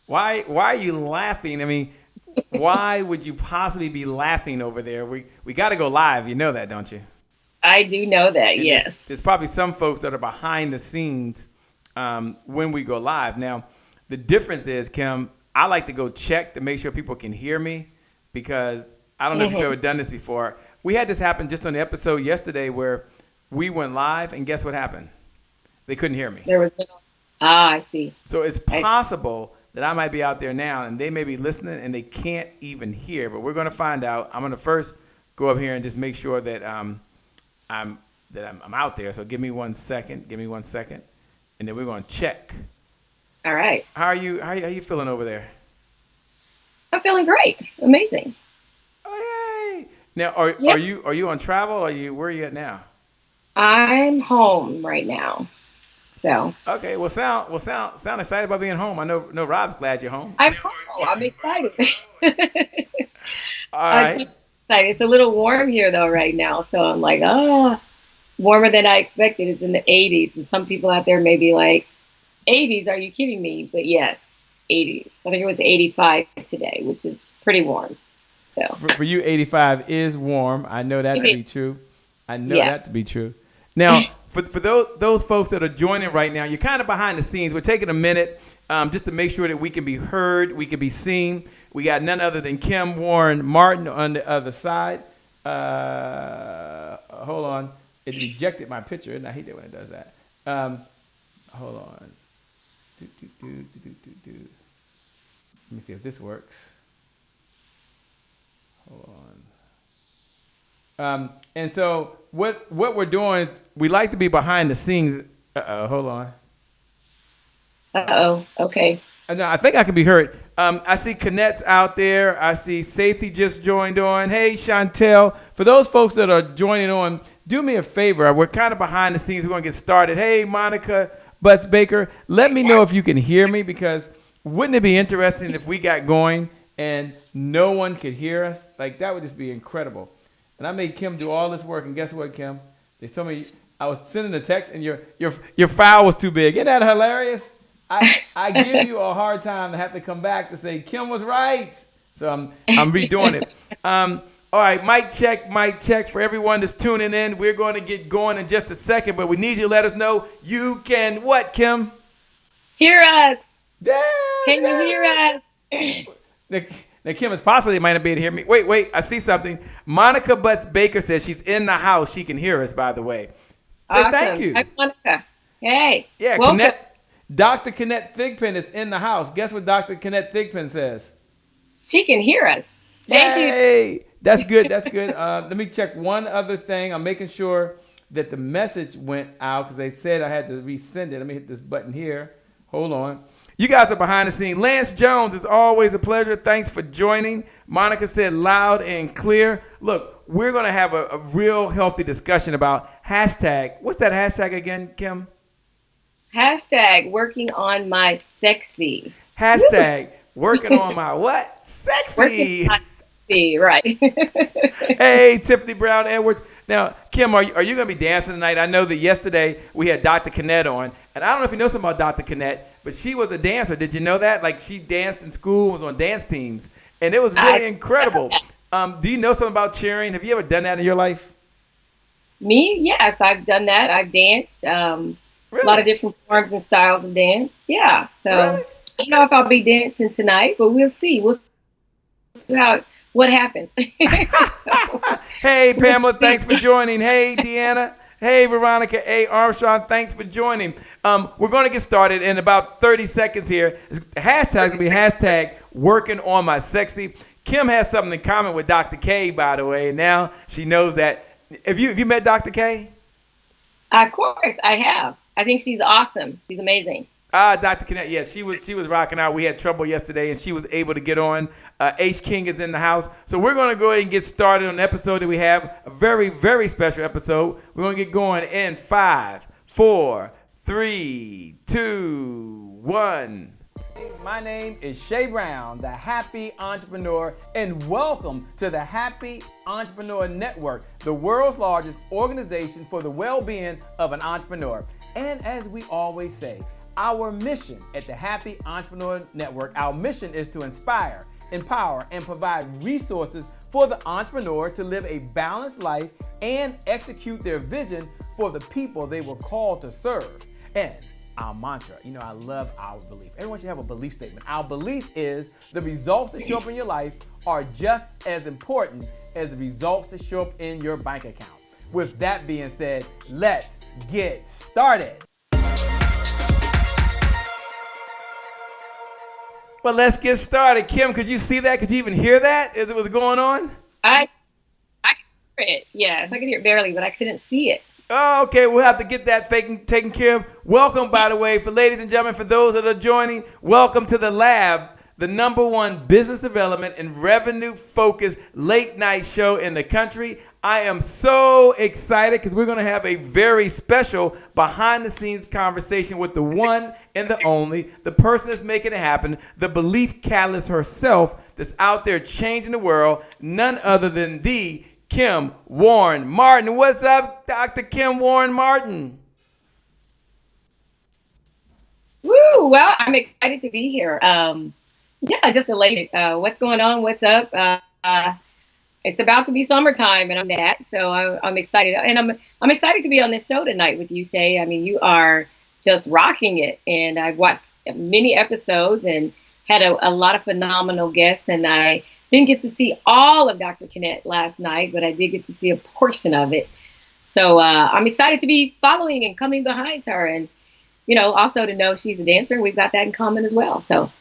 Why are you laughing? I mean, why would you possibly be laughing over there? We got to go live. You know that, don't you? I do know that, And yes. there's probably some folks that are behind the scenes when we go live. Now, the difference is, Kim, I like to go check to make sure people can hear me because I don't know if you've ever Hmm. done this before. We had this happen just on the episode yesterday where we went live, and guess what happened? They couldn't hear me. There was no. Ah, I see. So it's I, possible that I might be out there now and they may be listening and they can't even hear. But we're going to find out. I'm going to first go up here and just make sure that I'm I'm out there. So give me 1 second. Give me 1 second, and then we're going to check. all right. How you feeling over there? I'm feeling great. Amazing. Oh yay! Now are Yeah. are you are you on travel? Or are you where are you at now? I'm home right now. So Okay. Well sound excited about being home. I know Rob's glad you're home. I'm home. I'm excited. All I'm so right. excited. It's a little warm here though right now. So I'm like, oh, warmer than I expected. It's in the 80s. And some people out there may be like, 80s, are you kidding me? But yes, 80s. I think it was 85 today, which is pretty warm. So For you, 85 is warm. I know that it to is. be true. I know Yeah. that to be true. Now, for those folks that are joining right now, you're kind of behind the scenes. We're taking a minute just to make sure that we can be heard, we can be seen. We got none other than Kim Warren Martin on the other side. Hold on. It rejected my picture, and I hate it when it does that. Hold on. Do, do, do, do, do, do, do. Let me see if this works. Hold on. And so what we're doing is we like to be behind the scenes. Hold on. Uh-oh. Okay. No, I think I can be heard. I see Connect's out there. I see Sathy just joined on. Hey, Chantel. For those folks that are joining on, do me a favor. We're kind of behind the scenes. We're going to get started. Hey, Monica Butts Baker, let me know if you can hear me because wouldn't it be interesting if we got going and no one could hear us? Like, that would just be incredible. And I made Kim do all this work, and guess what, Kim? They told me I was sending a text, and your file was too big. Isn't that hilarious? I give you a hard time to have to come back to say Kim was right. So I'm redoing it. All right, mic check for everyone that's tuning in. We're going to get going in just a second, but we need you to let us know you can what, Kim? Hear us. Yes, Can you hear yes. us? Now, Kim, it's possible they might not be able to hear me. Wait, I see something. Monica Butts Baker says she's in the house. She can hear us, by the way. Say thank Awesome. Hi, you. Monica. Hey, Yeah, welcome. Dr. Connect Thigpen is in the house. Guess what Dr. Connect Thigpen says? She can hear us. Thank you. Yay! That's good. That's good. Let me check one other thing. I'm making sure that the message went out because they said I had to resend it. Let me hit this button here. Hold on. You guys are behind the scene. Lance Jones, it's always a pleasure. Thanks for joining. Monica said loud and clear. Look, we're going to have a real healthy discussion about hashtag. What's that hashtag again, Kim? Hashtag working on my sexy. Woo! Hashtag working on my what? Working Sexy. on sexy, right. Hey, Tiffany Brown Edwards. Now, Kim, are you going to be dancing tonight? I know that yesterday we had Dr. Connect on, and I don't know if you know something about Dr. Connect, but she was a dancer. Did you know that? Like, she danced in school, was on dance teams, and it was I really incredible. Do you know something about cheering? Have you ever done that in your life? Me, yes, I've done that. I've danced a lot of Really? different forms and styles of dance. Yeah, so Really? I don't know if I'll be dancing tonight, but we'll see. We'll see what happens. So Hey, we'll Pamela, see. thanks for joining. Hey, Deanna. Hey, Veronica A. Armstrong, thanks for joining. We're going to get started in about 30 seconds here. The hashtag going to be hashtag working on my sexy. Kim has something in common with Dr. K, by the way. Now she knows that. Have you met Dr. K? Of course, I have. I think she's awesome. She's amazing. Dr. Connect, yeah, she was rocking out. We had trouble yesterday, and she was able to get on. H King is in the house, so we're going to go ahead and get started on the episode that we have. A very, very special episode. We're going to get going in 5, 4, 3, 2, 1. My name is Shay Brown, the Happy Entrepreneur, and welcome to the Happy Entrepreneur Network, the world's largest organization for the well-being of an entrepreneur. And as we always say, Our mission at the Happy Entrepreneur Network, our mission is to inspire, empower, and provide resources for the entrepreneur to live a balanced life and execute their vision for the people they were called to serve. And our mantra, I love our belief. Everyone should have a belief statement. Our belief is the results that show up in your life are just as important as the results that show up in your bank account. With that being said, let's get started. Well, let's get started. Kim, could you see that? Could you even hear that as it was going on? I could hear it. Yes, I could hear it barely, but I couldn't see it. Oh, okay, we'll have to get that taken care of. Welcome, by the way, for ladies and gentlemen, for those that are joining, welcome to the Lab, the #1 business development and revenue-focused late-night show in the country. I am so excited because we're going to have a very special behind-the-scenes conversation with the one and the only, the person that's making it happen, the belief catalyst herself that's out there changing the world, none other than the Kim Warren Martin. What's up, Dr. Kim Warren Martin? Woo! Well, I'm excited to be here. Just elated. What's going on? What's up? It's about to be summertime, and I'm that, so I'm excited, and I'm excited to be on this show tonight with you, Shay. I mean, you are just rocking it, and I've watched many episodes and had a lot of phenomenal guests, and I didn't get to see all of Dr. Kinnett last night, but I did get to see a portion of it. So I'm excited to be following and coming behind her, and also to know she's a dancer, and we've got that in common as well. So.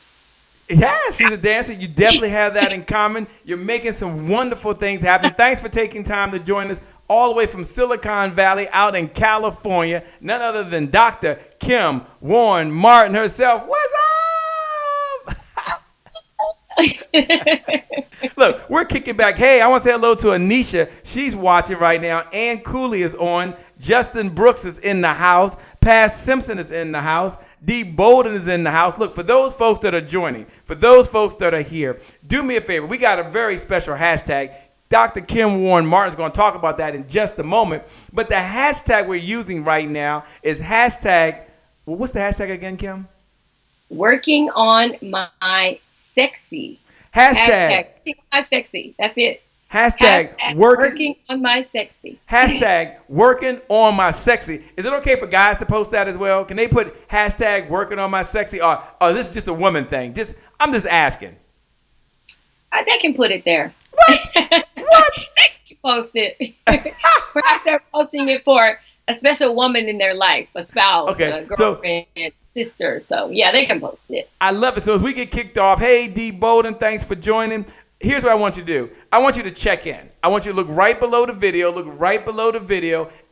Yeah, she's a dancer. You definitely have that in common. You're making some wonderful things happen. Thanks for taking time to join us all the way from Silicon Valley out in California. None other than Dr. Kim Warren Martin herself. What's up? Look, we're kicking back. Hey, I want to say hello to Anisha. She's watching right now. Ann Cooley is on. Justin Brooks is in the house. Paz Simpson is in the house. D. Bolden is in the house. Look, for those folks that are joining, for those folks that are here, do me a favor. We got a very special hashtag. Dr. Kim Warren Martin is going to talk about that in just a moment. But the hashtag we're using right now is hashtag, what's the hashtag again, Kim? Working on my sexy. Hashtag working on my sexy. That's it. Hashtag working on my sexy. Hashtag working on my sexy. Is it okay for guys to post that as well? Can they put hashtag working on my sexy? Or this is just a woman thing? I'm just asking. They can put it there. What? What? They can post it. Perhaps they're posting it for a special woman in their life, a spouse, a girlfriend, sister. So yeah, they can post it. I love it. So as we get kicked off, hey D. Bolden, thanks for joining. Here's what I want you to do. I want you to check in. I want you to look right below the video,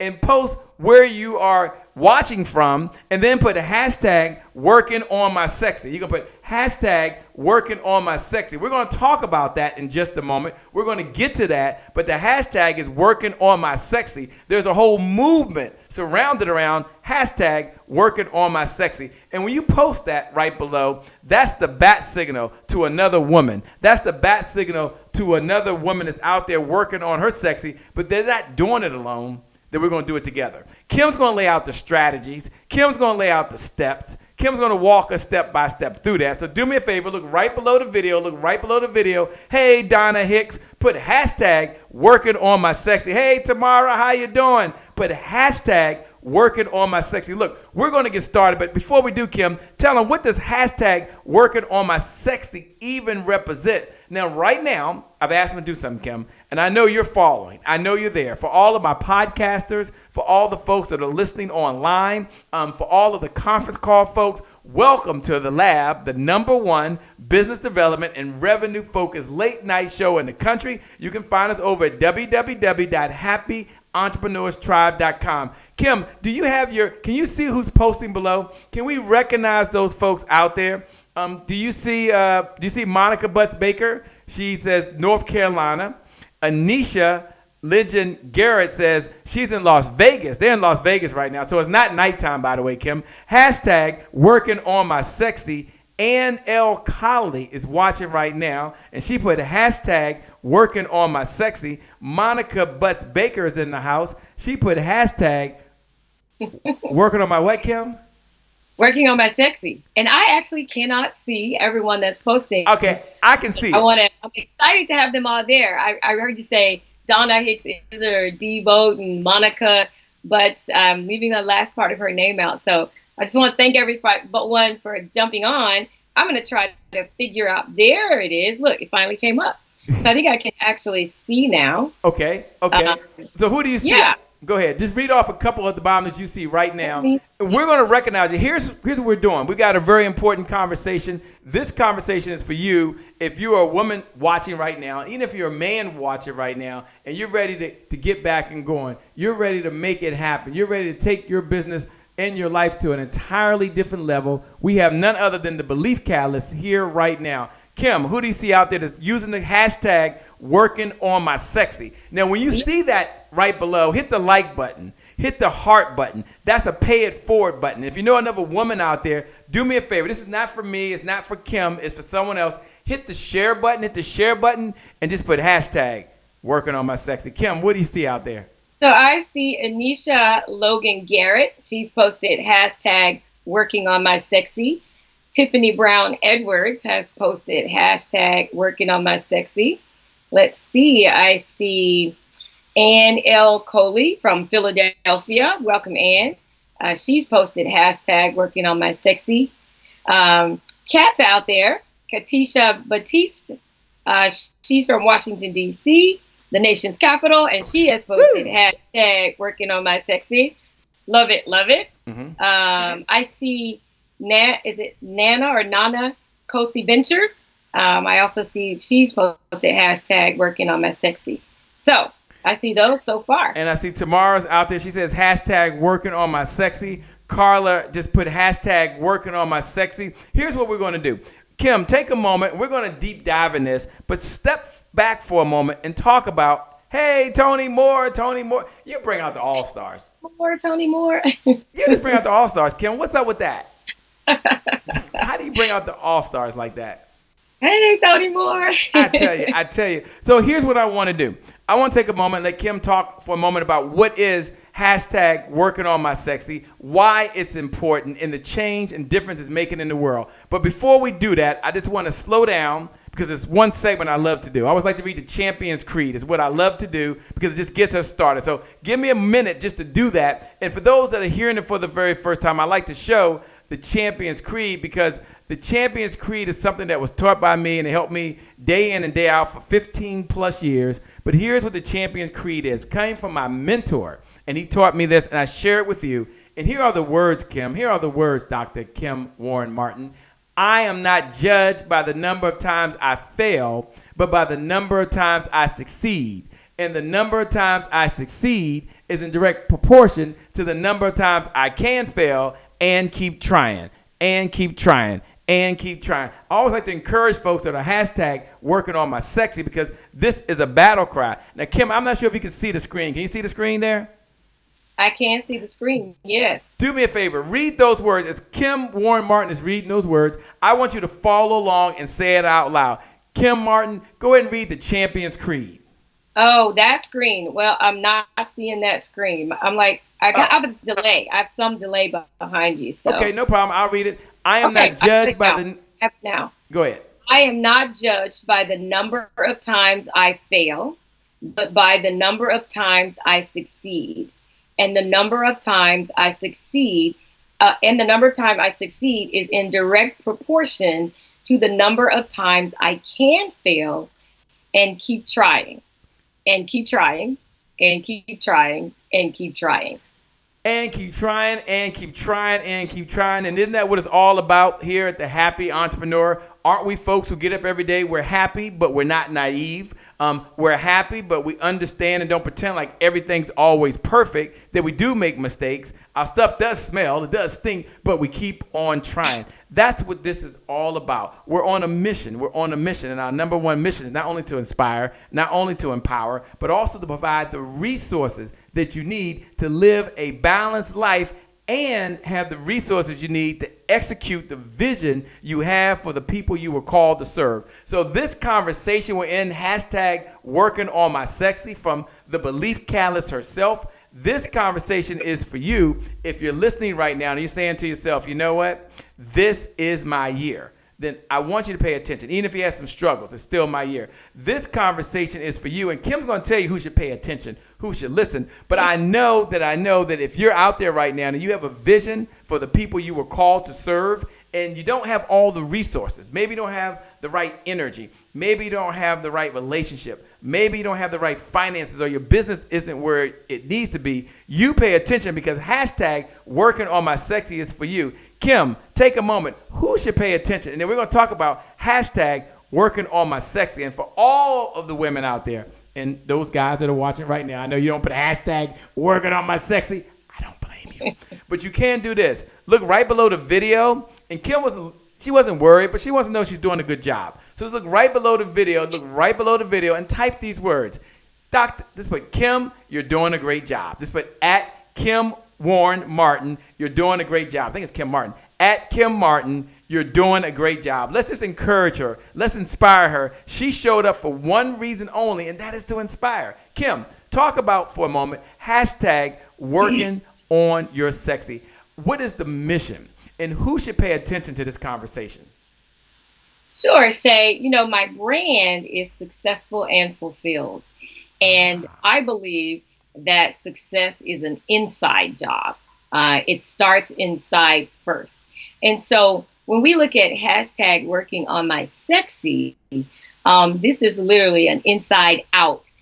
and post where you are watching from, and then put a hashtag working on my sexy. You can put hashtag working on my sexy. We're going to talk about that in just a moment. We're going to get to that, but the hashtag is working on my sexy. There's a whole movement surrounded around hashtag working on my sexy. And when you post that right below, that's the bat signal to another woman. That's the bat signal to another woman that's out there working on her sexy, but they're not doing it alone. Then we're going to do it together. Kim's going to lay out the strategies. Kim's going to lay out the steps. Kim's going to walk us step by step through that. So do me a favor, look right below the video. Hey, Donna Hicks, put hashtag working on my sexy. Hey, Tamara, how you doing? Put hashtag working on my sexy. Look, we're going to get started, but before we do, Kim, tell them, what does hashtag working on my sexy even represent? Now, right now, I've asked them to do something, Kim, and I know you're following. I know you're there. For all of my podcasters, for all the folks that are listening online, for all of the conference call folks, welcome to the Lab, the #1 business development and revenue-focused late-night show in the country. You can find us over at www.happyentrepreneurs.tribe.com. Kim, can you see who's posting below? Can we recognize those folks out there? Do you see Monica Butts Baker? She says North Carolina. Anisha Legend Garrett says she's in Las Vegas. They're in Las Vegas right now, so it's not nighttime, by the way, Kim. Hashtag working on my sexy. Ann L. Colley is watching right now, and she put hashtag working on my sexy. Monica Butts Baker is in the house. She put hashtag working on my what, Kim? Working on my sexy. And I actually cannot see everyone that's posting. Okay, I can see it. I'm excited to have them all there. I heard you say Donna Hicks or Dee Boat and Monica, but I'm leaving the last part of her name out. So I just want to thank everybody but one for jumping on. I'm going to try to figure out. There it is. Look, it finally came up. So I think I can actually see now. Okay. So who do you see? Yeah. Go ahead. Just read off a couple at the bottom that you see right now. We're going to recognize you. Here's what we're doing. We got a very important conversation. This conversation is for you if you're a woman watching right now, even if you're a man watching right now, and you're ready to get back and going. You're ready to make it happen. You're ready to take your business and your life to an entirely different level. We have none other than the Belief Catalyst here right now. Kim, who do you see out there that's using the hashtag working on my sexy? Now, when you see that right below, hit the like button, hit the heart button. That's a pay it forward button. If you know another woman out there, do me a favor. This is not for me. It's not for Kim. It's for someone else. Hit the share button, and just put hashtag working on my sexy. Kim, what do you see out there? So I see Anisha Logan Garrett. She's posted hashtag working on my sexy. Tiffany Brown Edwards has posted hashtag working on my sexy. Let's see. I see Ann L. Coley from Philadelphia. Welcome, Ann. She's posted hashtag working on my sexy. Kat's out there. Katisha Batiste. She's from Washington, D.C., the nation's capital, and she has posted hashtag working on my sexy. Love it, love it. Mm-hmm. I see is it Nana or Nana Kosi Ventures? I also see she's posted hashtag working on my sexy. So I see those so far. And I see Tamara's out there. She says hashtag working on my sexy. Carla just put hashtag working on my sexy. Here's what we're going to do. Kim, take a moment. We're going to deep dive in this, but step back for a moment and talk about, hey, Tony Moore. You bring out the all-stars. Tony Moore. You just bring out the all-stars. Kim, what's up with that? How do you bring out the all-stars like that? Hey, Tony Moore. I tell you. So here's what I want to do. I want to take a moment and let Kim talk for a moment about what is hashtag working on my sexy, why it's important, and the change and difference it's making in the world. But before we do that, I just want to slow down because it's one segment I love to do. I always like to read the Champions Creed. It's what I love to do because it just gets us started. So give me a minute just to do that. And for those that are hearing it for the very first time, I like to show the Champions Creed because the Champions Creed is something that was taught by me and it helped me day in and day out for 15 plus years. But here's what the Champions Creed is. Coming from my mentor, and he taught me this, and I share it with you. And here are the words, Kim. Here are the words, Dr. Kim Warren Martin. I am not judged by the number of times I fail, but by the number of times I succeed. And the number of times I succeed is in direct proportion to the number of times I can fail and keep trying, and keep trying, and keep trying. I always like to encourage folks that are hashtag working on my sexy because this is a battle cry. Now, Kim, I'm not sure if you can see the screen. Can you see the screen there? I can see the screen, yes. Do me a favor. Read those words. As Kim Warren Martin is reading those words, I want you to follow along and say it out loud. Kim Martin, go ahead and read the Champions Creed. Oh, that screen. Well, I'm not seeing that screen. I'm like, I have a delay. I have some delay behind you. So. Okay, no problem. I'll read it. I am not judged by the... Now. Go ahead. I am not judged by the number of times I fail, but by the number of times I succeed. And the number of times I succeed, is in direct proportion to the number of times I can fail and keep trying, and keep trying, and keep trying, and keep trying. And keep trying, and keep trying, and keep trying. And isn't that what it's all about here at the Happy Entrepreneur? Aren't we folks who get up every day? We're happy, but we're not naive. We're happy, but we understand and don't pretend like everything's always perfect, that we do make mistakes. Our stuff does smell, it does stink, but we keep on trying. That's what this is all about. We're on a mission. We're on a mission. And our number one mission is not only to inspire, not only to empower, but also to provide the resources that you need to live a balanced life and have the resources you need to execute the vision you have for the people you were called to serve. So this conversation we're in, hashtag working on my sexy, from the Belief Catalyst herself, This conversation is for you. If you're listening right now and you're saying to yourself, you know what? This is my year. Then I want you to pay attention. Even if you have some struggles, it's still my year. This conversation is for you. And Kim's going to tell you who should pay attention, who should listen. But I know that if you're out there right now and you have a vision for the people you were called to serve, and you don't have all the resources, maybe you don't have the right energy, maybe you don't have the right relationship, maybe you don't have the right finances, or your business isn't where it needs to be, you pay attention, because hashtag working on my sexy is for you. Kim, take a moment. Who should pay attention? And then we're going to talk about hashtag working on my sexy. And for all of the women out there and those guys that are watching right now, I know you don't put a hashtag working on my sexy. I don't blame you. But you can do this. Look right below the video. And Kim wasn't worried, but she wants to know she's doing a good job. So just look right below the video, and type these words. Just put Kim, you're doing a great job. Just put at Kim Warren Martin, you're doing a great job. I think it's Kim Martin. At Kim Martin, you're doing a great job. Let's just encourage her. Let's inspire her. She showed up for one reason only, and that is to inspire. Kim, talk about for a moment, hashtag working on your sexy. What is the mission, and who should pay attention to this conversation? Sure. Say, my brand is successful and fulfilled. And I believe that success is an inside job. It starts inside first. And so when we look at hashtag working on my sexy, this is literally an inside out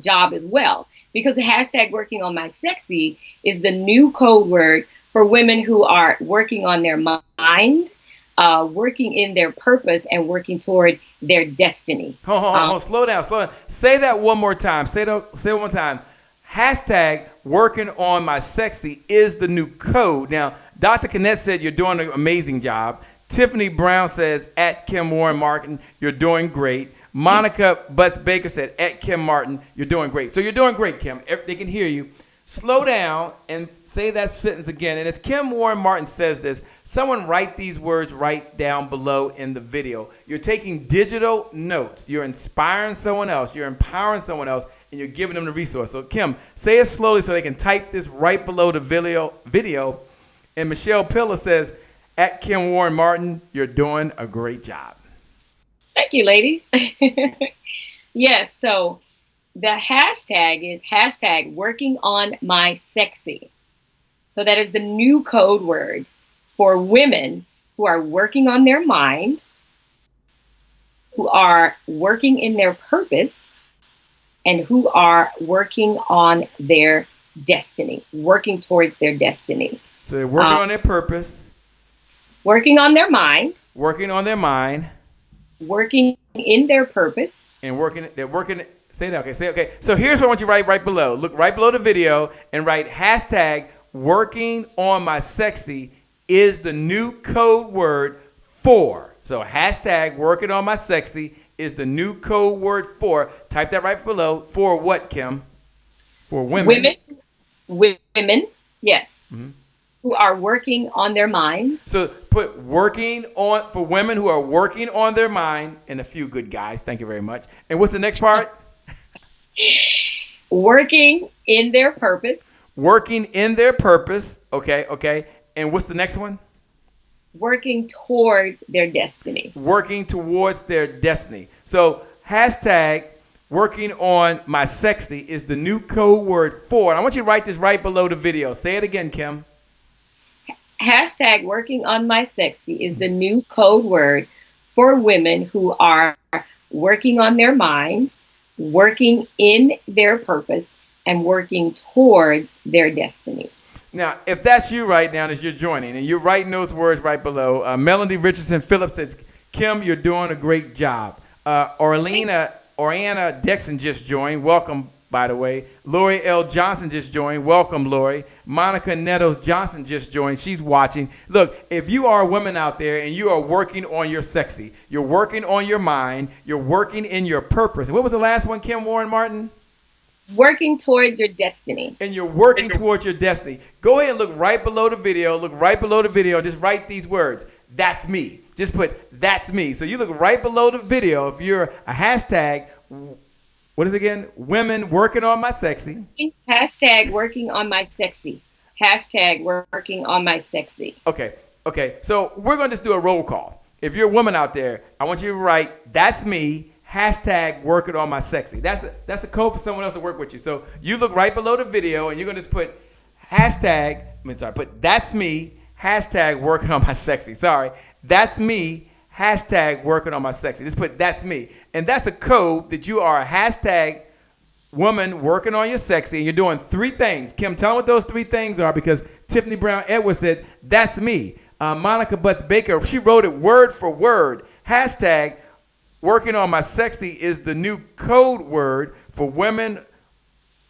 job as well, because hashtag working on my sexy is the new code word for women who are working on their mind, working in their purpose, and working toward their destiny. Hold on. Slow down. Say that one more time. Say it one more time. Hashtag working on my sexy is the new code. Now, Dr. Kenneth said you're doing an amazing job. Tiffany Brown says at Kim Warren Martin, you're doing great. Monica Butts Baker said at Kim Martin, you're doing great. So you're doing great, Kim. They can hear you. Slow down and say that sentence again. And as Kim Warren Martin says this, someone write these words right down below in the video. You're taking digital notes. You're inspiring someone else. You're empowering someone else, and you're giving them the resource. So Kim, say it slowly so they can type this right below the video. And Michelle Pillar says, at Kim Warren Martin, you're doing a great job. Thank you, ladies. Yes, so the hashtag is hashtag working on my sexy. So that is the new code word for women who are working on their mind, who are working in their purpose, and who are working on their destiny, working towards their destiny. So they're working on their purpose, working on their mind, working in their purpose, and they're working. Say that. Okay. So here's what I want you to write right below. Look right below the video and write hashtag working on my sexy is the new code word for. So hashtag working on my sexy is the new code word for. Type that right below. For what, Kim? For women. Women. Yes. Mm-hmm. Who are working on their minds. So put working on for women who are working on their mind, and a few good guys. Thank you very much. And what's the next part? Working in their purpose. Working in their purpose. Okay. And what's the next one? Working towards their destiny. Working towards their destiny. So hashtag working on my sexy is the new code word for. And I want you to write this right below the video. Say it again, Kim. Hashtag working on my sexy is the new code word for women who are working on their mind, working in their purpose, and working towards their destiny. Now, if that's you right now as you're joining and you're writing those words right below, Melody Richardson Phillips says, Kim, you're doing a great job. Oriana Dexon just joined. Welcome, by the way. Lori L. Johnson just joined. Welcome, Lori. Monica Nettles Johnson just joined. She's watching. Look, if you are a woman out there and you are working on your sexy, you're working on your mind, you're working in your purpose. What was the last one, Kim Warren Martin? Working towards your destiny. And you're working towards your destiny. Go ahead and look right below the video. Just write these words. That's me. Just put, that's me. So you look right below the video. If you're a hashtag What is it again? Women working on my sexy. Hashtag working on my sexy. Hashtag working on my sexy. Okay. Okay. So we're going to just do a roll call. If you're a woman out there, I want you to write, that's me, hashtag working on my sexy. That's a code for someone else to work with you. So you look right below the video and you're going to just put put that's me, hashtag working on my sexy. Sorry. That's me, hashtag working on my sexy. Just put that's me. And that's a code that you are a hashtag woman working on your sexy, and you're doing three things. Kim, tell them what those three things are, because Tiffany Brown Edwards said, that's me. Monica Butts Baker, she wrote it word for word. Hashtag working on my sexy is the new code word for women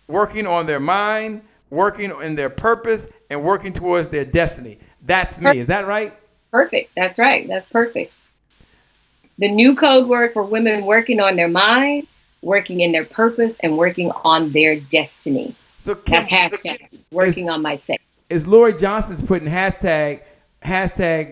working on their mind, working in their purpose, and working towards their destiny. That's me. Is that right? Perfect. That's right. That's perfect. The new code word for women working on their mind, working in their purpose, and working on their destiny. So Kim, that's hashtag working on my sex. Is Lori Johnson's putting hashtag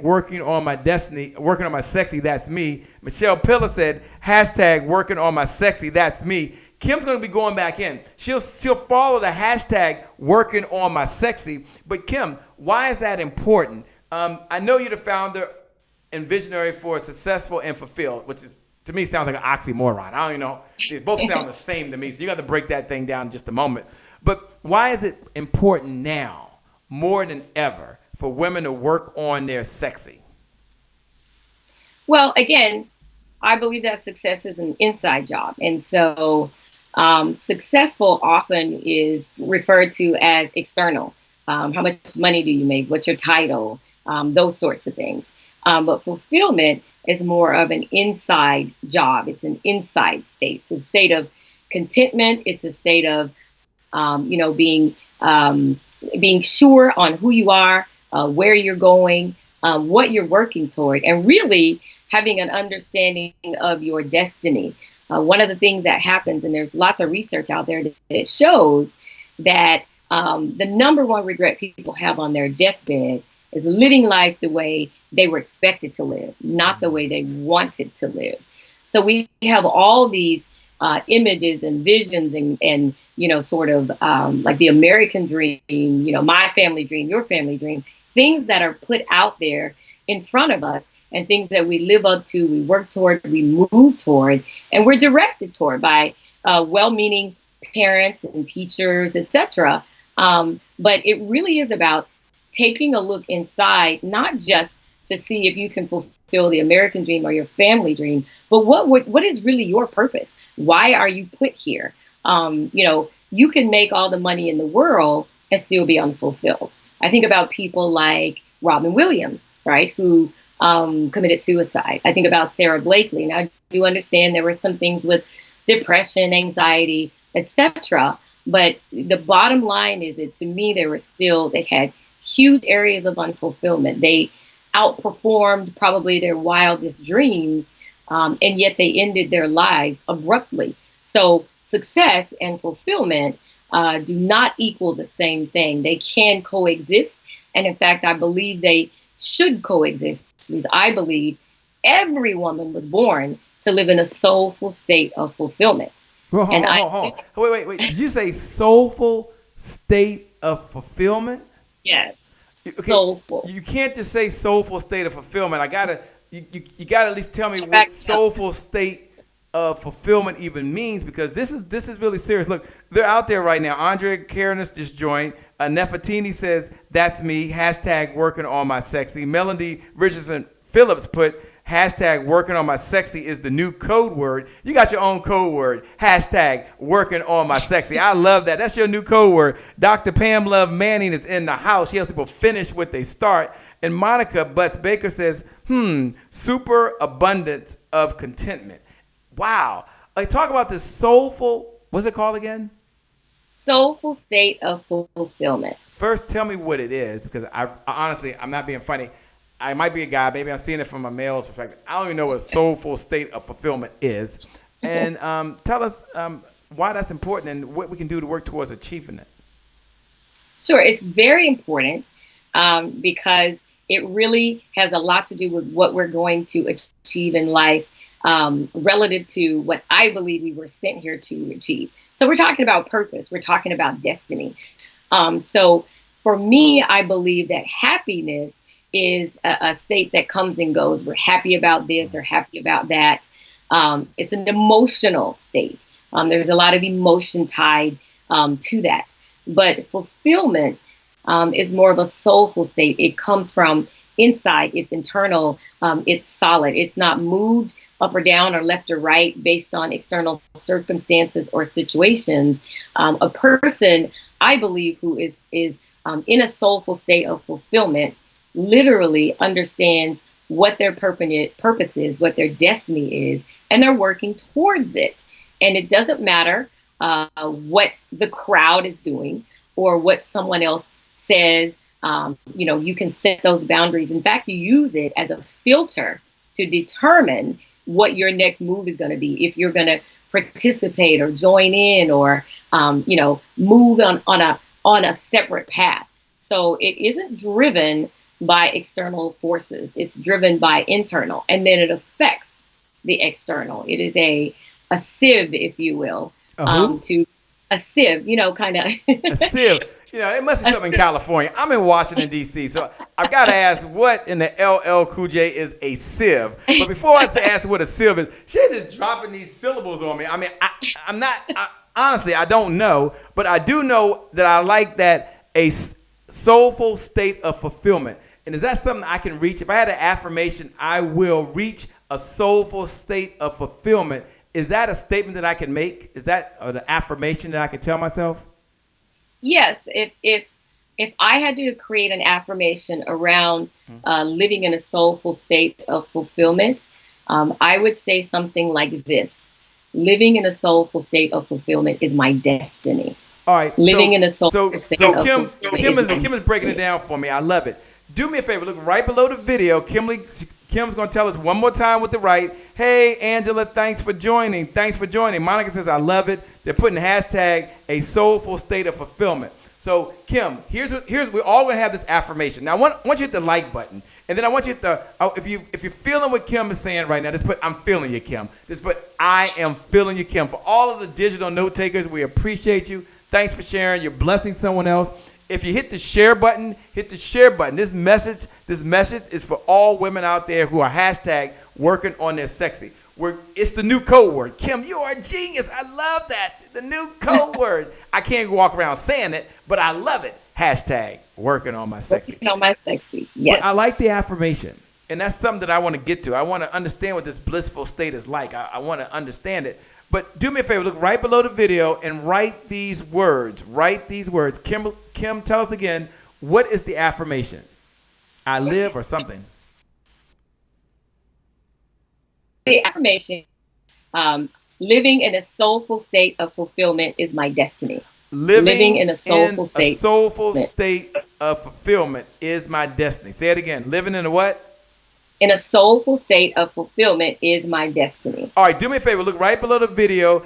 working on my destiny, working on my sexy, that's me. Michelle Pillar said hashtag working on my sexy, that's me. Kim's going to be going back in. She'll follow the hashtag working on my sexy. But Kim, why is that important? I know you're the founder and visionary for Successful and Fulfilled, which is, to me, sounds like an oxymoron. I don't even know. They both sound the same to me, so you got to break that thing down in just a moment. But why is it important now, more than ever, for women to work on their sexy? Well, again, I believe that success is an inside job. And so successful often is referred to as external. How much money do you make? What's your title? Those sorts of things. But fulfillment is more of an inside job. It's an inside state. It's a state of contentment. It's a state of, being sure on who you are, where you're going, what you're working toward, and really having an understanding of your destiny. One of the things that happens, and there's lots of research out there that shows that the number one regret people have on their deathbed is living life the way they were expected to live, not the way they wanted to live. So we have all these images and visions and sort of like the American dream, my family dream, your family dream, things that are put out there in front of us and things that we live up to, we work toward, we move toward, and we're directed toward by well-meaning parents and teachers, etc. But it really is about taking a look inside, not just to see if you can fulfill the American dream or your family dream, but what is really your purpose? Why are you put here? You can make all the money in the world and still be unfulfilled. I think about people like Robin Williams, right, who committed suicide. I think about Sarah Blakely. And I do understand there were some things with depression, anxiety, etc. But the bottom line is that to me, they had huge areas of unfulfillment. They outperformed probably their wildest dreams, and yet they ended their lives abruptly. So success and fulfillment do not equal the same thing. They can coexist. And in fact, I believe they should coexist, because I believe every woman was born to live in a soulful state of fulfillment. Hold on. Wait. Did you say soulful state of fulfillment? Yes. Okay. Soulful. You can't just say soulful state of fulfillment. You gotta at least tell me what soulful state of fulfillment even means, because this is really serious. Look, they're out there right now. Andrea Karanis just joined. Nefertiti says, that's me, hashtag working on my sexy. Melody Richardson Phillips put, hashtag working on my sexy is the new code word. You got your own code word, hashtag working on my sexy. I love that. That's your new code word. Dr. Pam Love Manning is in the house. She helps people finish what they start. And Monica Butts Baker says, super abundance of contentment. Wow. Talk about this soulful, what's it called again? Soulful state of fulfillment. First, tell me what it is, because honestly, I'm not being funny. I might be a guy. Maybe I'm seeing it from a male's perspective. I don't even know what a soulful state of fulfillment is. And tell us why that's important and what we can do to work towards achieving it. Sure. It's very important because it really has a lot to do with what we're going to achieve in life relative to what I believe we were sent here to achieve. So we're talking about purpose. We're talking about destiny. So for me, I believe that happiness is a state that comes and goes. We're happy about this or happy about that. It's an emotional state. There's a lot of emotion tied to that. But fulfillment is more of a soulful state. It comes from inside. It's internal. It's solid. It's not moved up or down or left or right based on external circumstances or situations. A person, I believe, who is in a soulful state of fulfillment literally understands what their purpose is, what their destiny is, and they're working towards it. And it doesn't matter what the crowd is doing or what someone else says. You can set those boundaries. In fact, you use it as a filter to determine what your next move is going to be. If you're going to participate or join in or, move on a separate path. So it isn't driven by external forces. It's driven by internal, and then it affects the external. It is a sieve, if you will, to a sieve, kind of. A sieve. It must be something in California. I'm in Washington, D.C., so I've got to ask what in the LL Cool J is a sieve. But before I ask what a sieve is, she's just dropping these syllables on me. I mean, honestly, I don't know, but I do know that I like that a soulful state of fulfillment. And is that something I can reach? If I had an affirmation, I will reach a soulful state of fulfillment. Is that a statement that I can make? Is that an affirmation that I can tell myself? Yes. If I had to create an affirmation around living in a soulful state of fulfillment, I would say something like this: living in a soulful state of fulfillment is my destiny. All right. Living in a soulful state of fulfillment. Kim is breaking it down for me. I love it. Do me a favor. Look right below the video. Kim's going to tell us one more time with the right. Hey, Angela, thanks for joining. Thanks for joining. Monica says, I love it. They're putting hashtag a soulful state of fulfillment. So, Kim, here's we're all going to have this affirmation. Now, I want you to hit the like button. And then I want you to, if you're feeling what Kim is saying right now, just put, I'm feeling you, Kim. Just put, I am feeling you, Kim. For all of the digital note takers, we appreciate you. Thanks for sharing. You're blessing someone else. If you hit the share button, hit the share button. This message is for all women out there who are hashtag working on their sexy. It's the new code word. Kim, you are a genius. I love that. The new code word. I can't walk around saying it, but I love it. Hashtag working on my sexy. Working on my sexy. Yes. But I like the affirmation. And that's something that I want to get to. I want to understand what this blissful state is like. I want to understand it. But do me a favor, look right below the video and write these words. Write these words. Kim, tell us again, what is the affirmation? I live or something? The affirmation, living in a soulful state of fulfillment is my destiny. Living in a soulful state of fulfillment is my destiny. Say it again. Living in a what? In a soulful state of fulfillment is my destiny. All right, do me a favor. Look right below the video.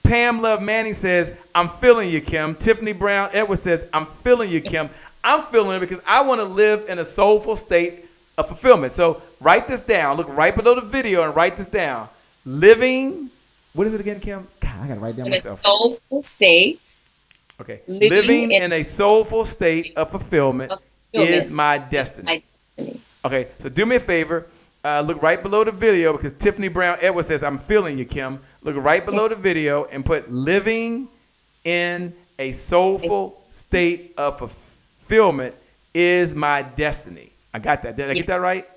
Pam Love Manning says, I'm feeling you, Kim. Tiffany Brown Edwards says, I'm feeling you, Kim. I'm feeling it because I want to live in a soulful state of fulfillment. So write this down. Look right below the video and write this down. Living, what is it again, Kim? God, I got to write down myself. In a soulful state. Okay. Living in a soulful state of fulfillment is my destiny. Okay, so do me a favor. Look right below the video because Tiffany Brown Edwards says, I'm feeling you, Kim. Look right below the video and put living in a soulful state of fulfillment is my destiny. I got that. Did I get that right?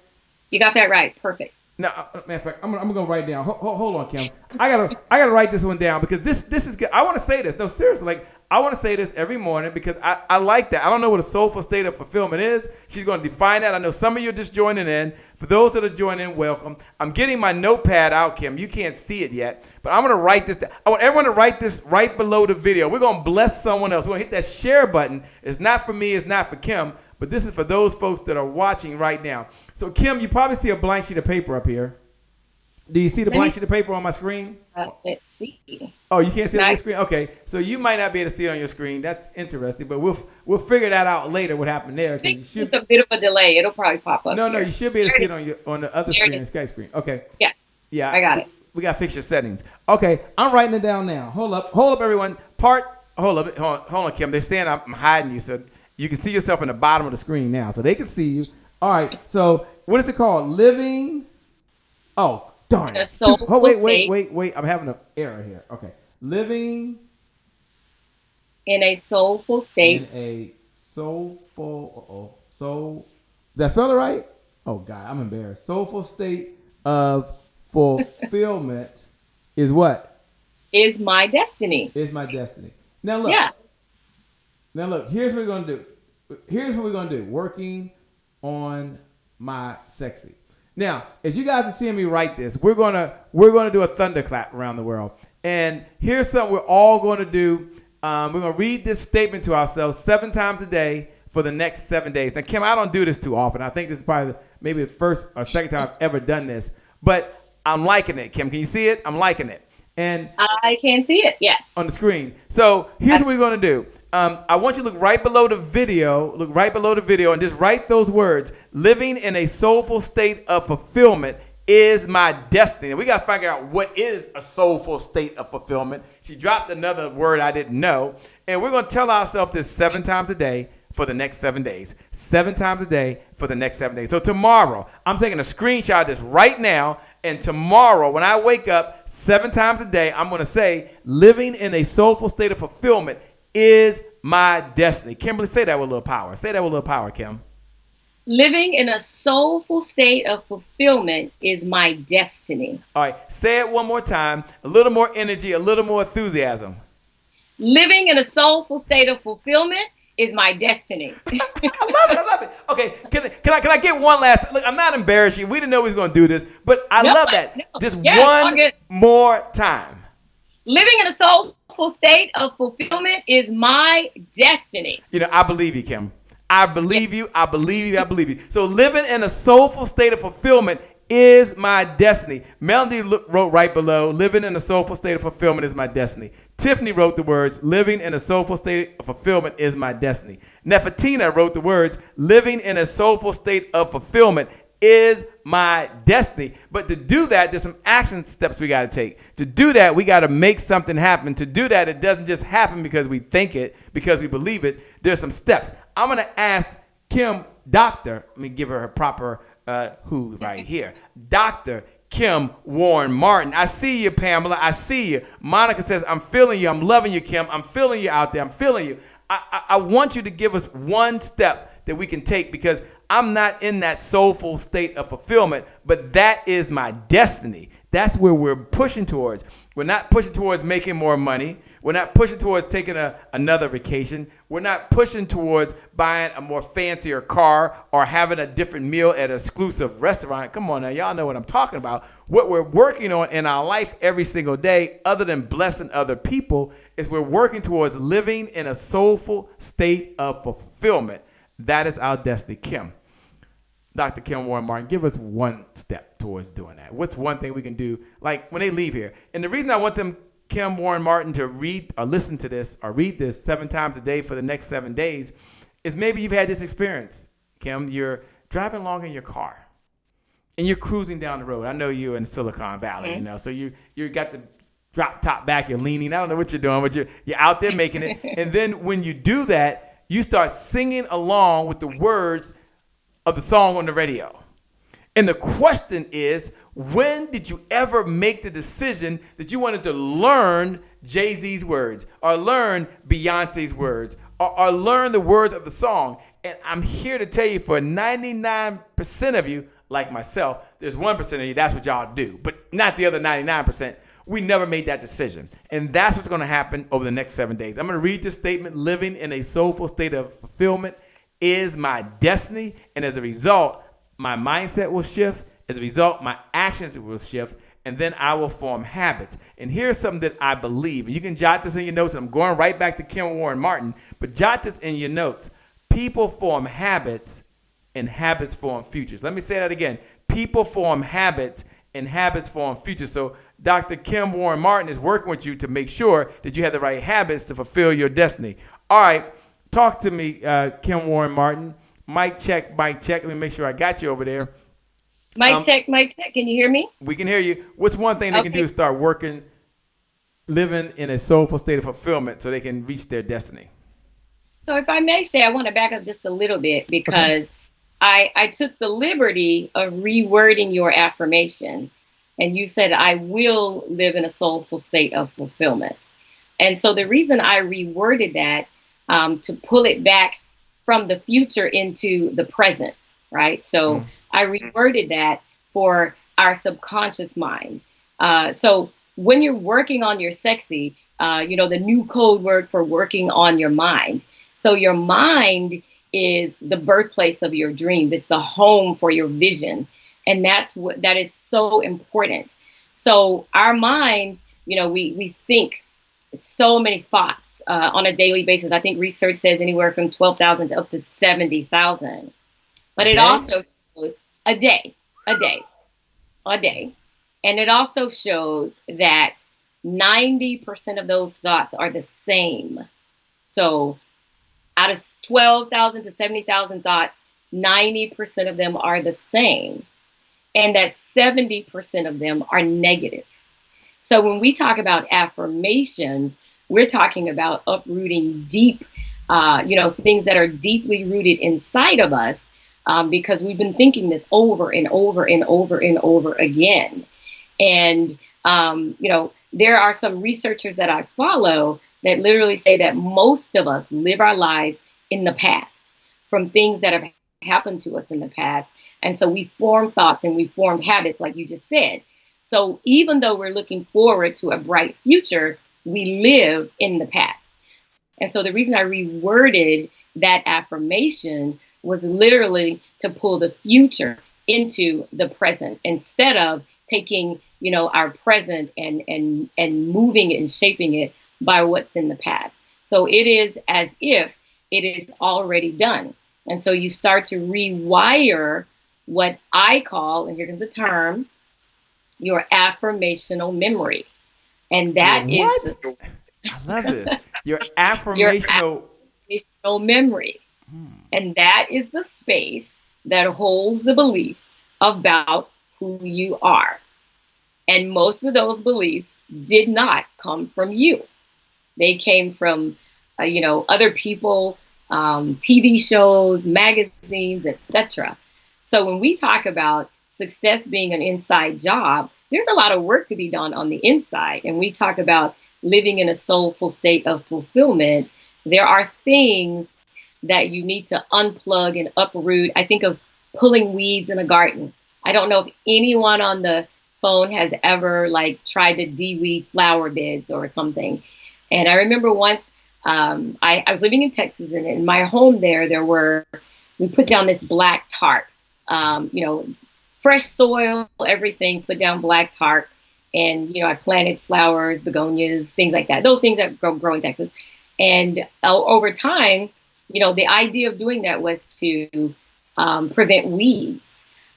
You got that right. Perfect. Now, matter of fact, I'm gonna write it down. Hold on, Kim. I gotta write this one down because this is good. I want to say this. No, seriously, like I want to say this every morning because I like that. I don't know what a soulful state of fulfillment is. She's gonna define that. I know some of you are just joining in. For those that are joining in, welcome. I'm getting my notepad out, Kim. You can't see it yet, but I'm gonna write this down. I want everyone to write this right below the video. We're gonna bless someone else. We're gonna hit that share button. It's not for me. It's not for Kim. But this is for those folks that are watching right now. So, Kim, you probably see a blank sheet of paper up here. Do you see the blank sheet of paper on my screen? Let's see. Oh, you can't see it on your screen? Okay. So you might not be able to see it on your screen. That's interesting. But we'll figure that out later what happened there. I think it's just a bit of a delay. It'll probably pop up. No, you should be able to see it on the other screen, the Skype screen. Okay. Yeah. Yeah, I got it. we got to fix your settings. Okay, I'm writing it down now. Hold up, everyone. Hold on, Kim. They're saying I'm hiding you, so you can see yourself in the bottom of the screen now, so they can see you. All right. So what is it called? Living. Oh, darn it. Oh, wait. I'm having an error here. Okay, living in a soulful state. in a soulful. So, did I spell it right? Oh God, I'm embarrassed. Soulful state of fulfillment is what? Is my destiny. Is my destiny. Now look. Yeah. Now look. Here's what we're gonna do. Here's what we're gonna do. Working on my sexy. Now, as you guys are seeing me write this, we're gonna do a thunderclap around the world. And here's something we're all gonna do. We're gonna read this statement to ourselves 7 times a day for the next 7 days. Now, Kim, I don't do this too often. I think this is probably maybe the first or second time I've ever done this. But I'm liking it, Kim. Can you see it? I'm liking it. And I can see it, yes. On the screen. So here's what we're going to do. I want you to look right below the video. Look right below the video and just write those words. Living in a soulful state of fulfillment is my destiny. And we got to figure out what is a soulful state of fulfillment. She dropped another word I didn't know. And we're going to tell ourselves this 7 times a day for the next 7 days. 7 times a day for the next 7 days. So tomorrow, I'm taking a screenshot of this right now. And tomorrow, when I wake up 7 times a day, I'm going to say, living in a soulful state of fulfillment is my destiny. Kimberly, say that with a little power. Say that with a little power, Kim. Living in a soulful state of fulfillment is my destiny. All right. Say it one more time. A little more energy, a little more enthusiasm. Living in a soulful state of fulfillment is my destiny. I love it. Okay, can I get one last? Look, I'm not embarrassed you. We didn't know we was gonna do this, but I love that. No. Just one more time. Living in a soulful state of fulfillment is my destiny. You know, I believe you, Kim. I believe you. I believe you. I believe you. So living in a soulful state of fulfillment is my destiny. Melody wrote right below, living in a soulful state of fulfillment is my destiny. Tiffany wrote the words, living in a soulful state of fulfillment is my destiny. Nefertina wrote the words, living in a soulful state of fulfillment is my destiny. But to do that, there's some action steps we got to take. To do that, we got to make something happen. To do that, it doesn't just happen because we think it, because we believe it. There's some steps. I'm going to ask Kim, Dr. Let me give her proper who right here. Dr. Kim Warren Martin. I see you, Pamela. I see you. Monica says, I'm feeling you. I'm loving you, Kim. I'm feeling you out there. I'm feeling you. I want you to give us one step that we can take because I'm not in that soulful state of fulfillment, but that is my destiny. That's where we're pushing towards. We're not pushing towards making more money. We're not pushing towards taking another vacation. We're not pushing towards buying a more fancier car or having a different meal at an exclusive restaurant. Come on now, y'all know what I'm talking about. What we're working on in our life every single day, other than blessing other people, is we're working towards living in a soulful state of fulfillment. That is our destiny. Kim, Dr. Kim Warren Martin, give us one step towards doing that. What's one thing we can do, like when they leave here? And the reason I want them, Kim Warren Martin, to read or listen to this or read this 7 times a day for the next 7 days is maybe you've had this experience. Kim, you're driving along in your car and you're cruising down the road. I know you're in Silicon Valley, you know, so you got the drop top back, you're leaning. I don't know what you're doing, but you're out there making it. And then when you do that, you start singing along with the words of the song on the radio. And the question is, when did you ever make the decision that you wanted to learn Jay-Z's words or learn Beyonce's words or learn the words of the song? And I'm here to tell you, for 99% of you, like myself, there's 1% of you, that's what y'all do, but not the other 99%. We never made that decision. And that's what's going to happen over the next 7 days. I'm going to read this statement, living in a soulful state of fulfillment is my destiny. And as a result, my mindset will shift. As a result, my actions will shift. And then I will form habits. And here's something that I believe. And you can jot this in your notes. I'm going right back to Kim Warren Martin. But jot this in your notes. People form habits and habits form futures. Let me say that again. People form habits and habits form futures. So Dr. Kim Warren Martin is working with you to make sure that you have the right habits to fulfill your destiny. All right. Talk to me, Kim Warren Martin. Mic check, mic check. Let me make sure I got you over there. Mic check, mic check. Can you hear me? We can hear you. What's one thing they can do Okay. is start working, living in a soulful state of fulfillment so they can reach their destiny? So if I may say, I want to back up just a little bit Okay. because I took the liberty of rewording your affirmation. And you said, I will live in a soulful state of fulfillment. And so the reason I reworded that to pull it back from the future into the present, right? So Mm. I reworded that for our subconscious mind. So when you're working on your sexy, the new code word for working on your mind. So your mind is the birthplace of your dreams. It's the home for your vision. And that is so important. So our minds, we think so many thoughts on a daily basis. I think research says anywhere from 12,000 to up to 70,000. A But it day? also shows a day, a day, a day. And it also shows that 90% of those thoughts are the same. So out of 12,000 to 70,000 thoughts, 90% of them are the same. And that 70% of them are negative. So when we talk about affirmations, we're talking about uprooting deep, things that are deeply rooted inside of us because we've been thinking this over and over and over and over again. And, there are some researchers that I follow that literally say that most of us live our lives in the past from things that have happened to us in the past. And so we form thoughts and we form habits, like you just said. So even though we're looking forward to a bright future, we live in the past. And so the reason I reworded that affirmation was literally to pull the future into the present instead of taking, our present and moving it and shaping it by what's in the past. So it is as if it is already done. And so you start to rewire what I call, and here comes a term, your affirmational memory. And Your that is what? I love this. Your your affirmational. affirmational memory. And that is the space that holds the beliefs about who you are. And most of those beliefs did not come from you. They came from, other people, TV shows, magazines, etc. So when we talk about success being an inside job, there's a lot of work to be done on the inside. And we talk about living in a soulful state of fulfillment. There are things that you need to unplug and uproot. I think of pulling weeds in a garden. I don't know if anyone on the phone has ever tried to de-weed flower beds or something. And I remember once I was living in Texas, and in my home we put down this black tarp, fresh soil, everything, put down black tarp. And, I planted flowers, begonias, things like that. Those things that grow in Texas. And over time, the idea of doing that was to prevent weeds.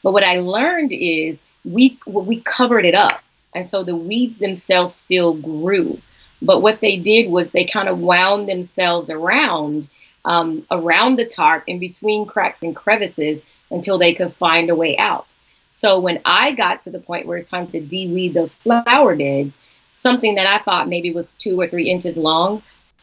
But what I learned is we covered it up. And so the weeds themselves still grew. But what they did was they kind of wound themselves around the tarp in between cracks and crevices until they could find a way out. So when I got to the point where it's time to de-weed those flower beds, something that I thought maybe was 2 or 3 inches long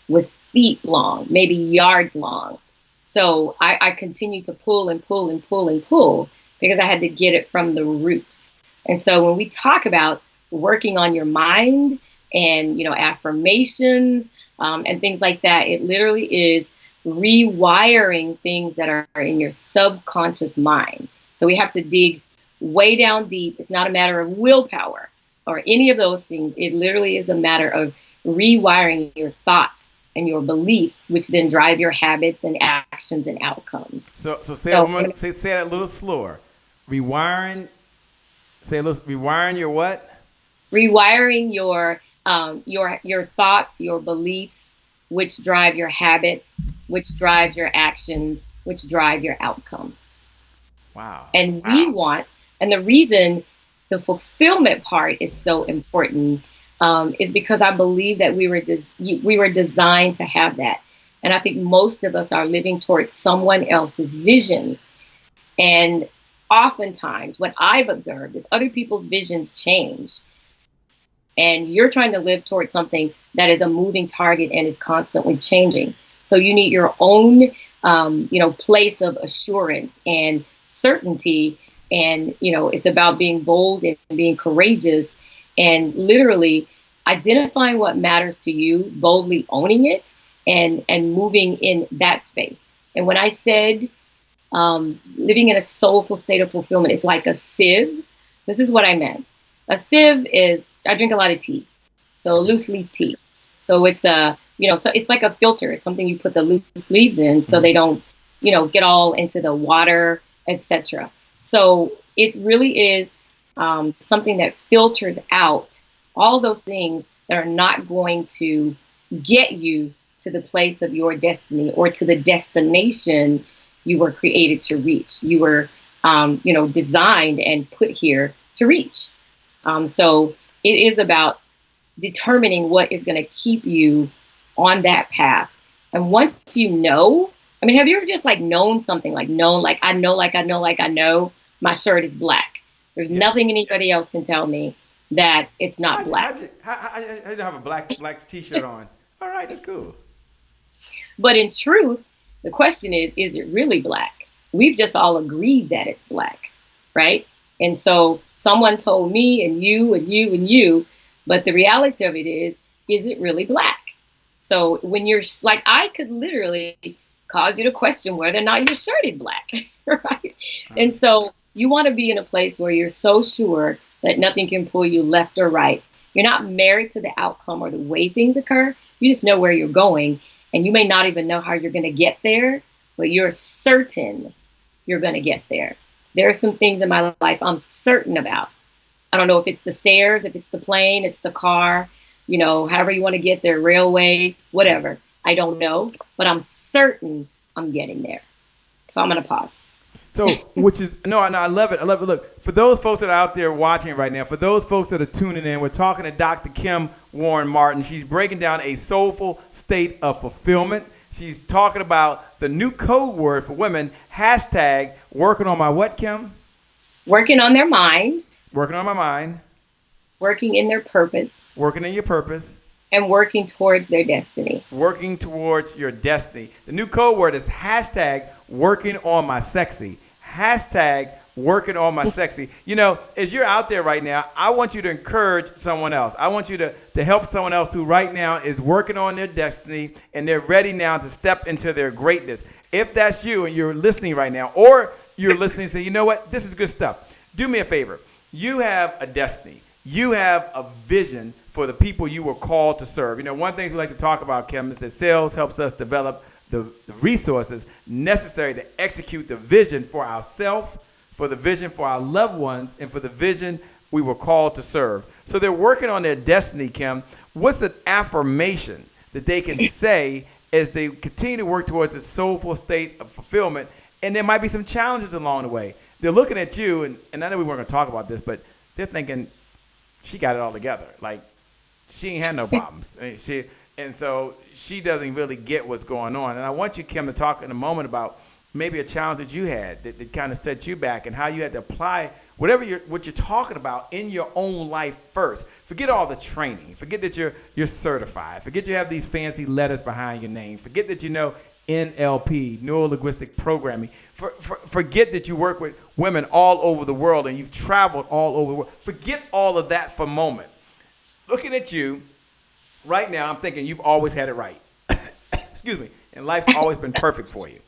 was feet long, maybe yards long. So I continued to pull and pull and pull and pull because I had to get it from the root. And so when we talk about working on your mind and, affirmations and things like that, it literally is rewiring things that are in your subconscious mind. So we have to dig way down deep. It's not a matter of willpower or any of those things. It literally is a matter of rewiring your thoughts and your beliefs, which then drive your habits and actions and outcomes. So say it. I'm gonna say that a little slower. Rewiring. Say a little. Rewiring your what? Rewiring your thoughts, your beliefs, which drive your habits, which drive your actions, which drive your outcomes. Wow. And the reason the fulfillment part is so important is because I believe that we were designed to have that. And I think most of us are living towards someone else's vision. And oftentimes what I've observed is other people's visions change, and you're trying to live towards something that is a moving target and is constantly changing. So you need your own, place of assurance and certainty. And, it's about being bold and being courageous and literally identifying what matters to you, boldly owning it and moving in that space. And when I said living in a soulful state of fulfillment is like a sieve, this is what I meant. A sieve is, I drink a lot of tea, so loose leaf tea. So it's so it's like a filter. It's something you put the loose leaves in so they don't, get all into the water, etc. So it really is something that filters out all those things that are not going to get you to the place of your destiny or to the destination you were created to reach. You were, designed and put here to reach. So it is about determining what is going to keep you on that path. And once you know, have you ever just known something, I know my shirt is black. There's nothing anybody else can tell me that it's not black. I don't have a black t-shirt on. All right, that's cool. But in truth, the question is it really black? We've just all agreed that it's black, right? And so someone told me and you and you and you, but the reality of it is it really black? So when you're I could literally cause you to question whether or not your shirt is black, right? And so you want to be in a place where you're so sure that nothing can pull you left or right. You're not married to the outcome or the way things occur. You just know where you're going, and you may not even know how you're going to get there, but you're certain you're going to get there. There are some things in my life I'm certain about. I don't know if it's the stairs, if it's the plane, it's the car, however you want to get there, railway, whatever. I don't know, but I'm certain I'm getting there. So I'm going to pause. So, I love it. I love it. Look, for those folks that are out there watching right now, for those folks that are tuning in, we're talking to Dr. Kim Warren Martin. She's breaking down a soulful state of fulfillment. She's talking about the new code word for women, hashtag working on my what, Kim? Working on their mind. Working on my mind. Working in their purpose. Working in your purpose. And working towards their destiny. Working towards your destiny. The new code word is hashtag working on my sexy. Hashtag working on my sexy. As you're out there right now, I want you to encourage someone else. I want you to help someone else who right now is working on their destiny and they're ready now to step into their greatness. If that's you and you're listening right now, or you're listening and say, you know what, this is good stuff. Do me a favor. You have a destiny. You have a vision for the people you were called to serve. One of the things we like to talk about, Kim, is that sales helps us develop the resources necessary to execute the vision for ourselves, for the vision for our loved ones, and for the vision we were called to serve. So they're working on their destiny, Kim. What's an affirmation that they can say as they continue to work towards a soulful state of fulfillment? And there might be some challenges along the way. They're looking at you, and I know we weren't going to talk about this, but they're thinking, she got it all together. She ain't had no problems. And so she doesn't really get what's going on. And I want you, Kim, to talk in a moment about maybe a challenge that you had that kind of set you back and how you had to apply what you're talking about in your own life first. Forget all the training. Forget that you're certified. Forget you have these fancy letters behind your name. Forget that you know NLP, neuro-linguistic programming. Forget that you work with women all over the world and you've traveled all over the world. Forget all of that for a moment. Looking at you right now, I'm thinking you've always had it right. Excuse me. And life's always been perfect for you.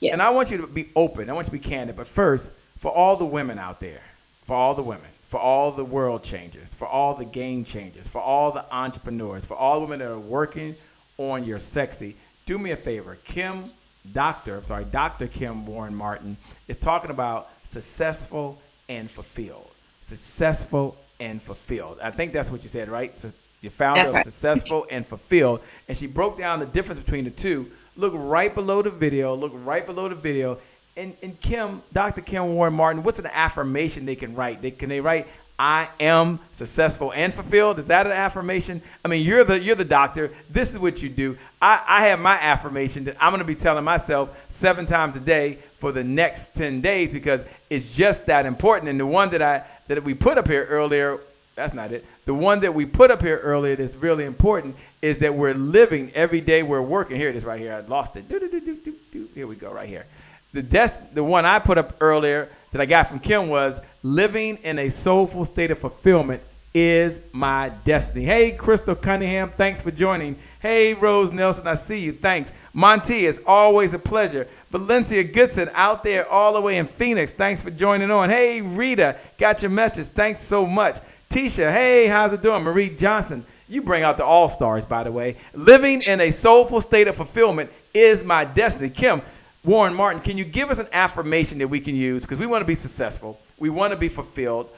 Yeah. And I want you to be open. I want you to be candid. But first, for all the women out there, for all the women, for all the world changers, for all the game changers, for all the entrepreneurs, for all the women that are working on your sexy, do me a favor. Dr. Kim Warren Martin is talking about successful and fulfilled. Successful and fulfilled. I think that's what you said, right? So you're founder of Successful and Fulfilled. And she broke down the difference between the two. Look right below the video. And Kim, Dr. Kim Warren Martin, what's an affirmation they can write? Can they write, I am successful and fulfilled. Is that an affirmation? I mean, you're the doctor. This is what you do. I have my affirmation that I'm going to be telling myself 7 times a day for the next 10 days because it's just that important. And the one that we put up here earlier, that's not it. The one that we put up here earlier that's really important is that we're living every day we're working. Here it is right here. I lost it. Here we go right here. The one I put up earlier that I got from Kim was living in a soulful state of fulfillment is my destiny. Hey, Crystal Cunningham, thanks for joining. Hey, Rose Nelson, I see you. Thanks. Monty, it's always a pleasure. Valencia Goodson out there all the way in Phoenix. Thanks for joining on. Hey, Rita, got your message. Thanks so much. Tisha, hey, how's it doing? Marie Johnson, you bring out the all-stars, by the way. Living in a soulful state of fulfillment is my destiny. Kim, Warren Martin, can you give us an affirmation that we can use? Because we want to be successful. We want to be fulfilled.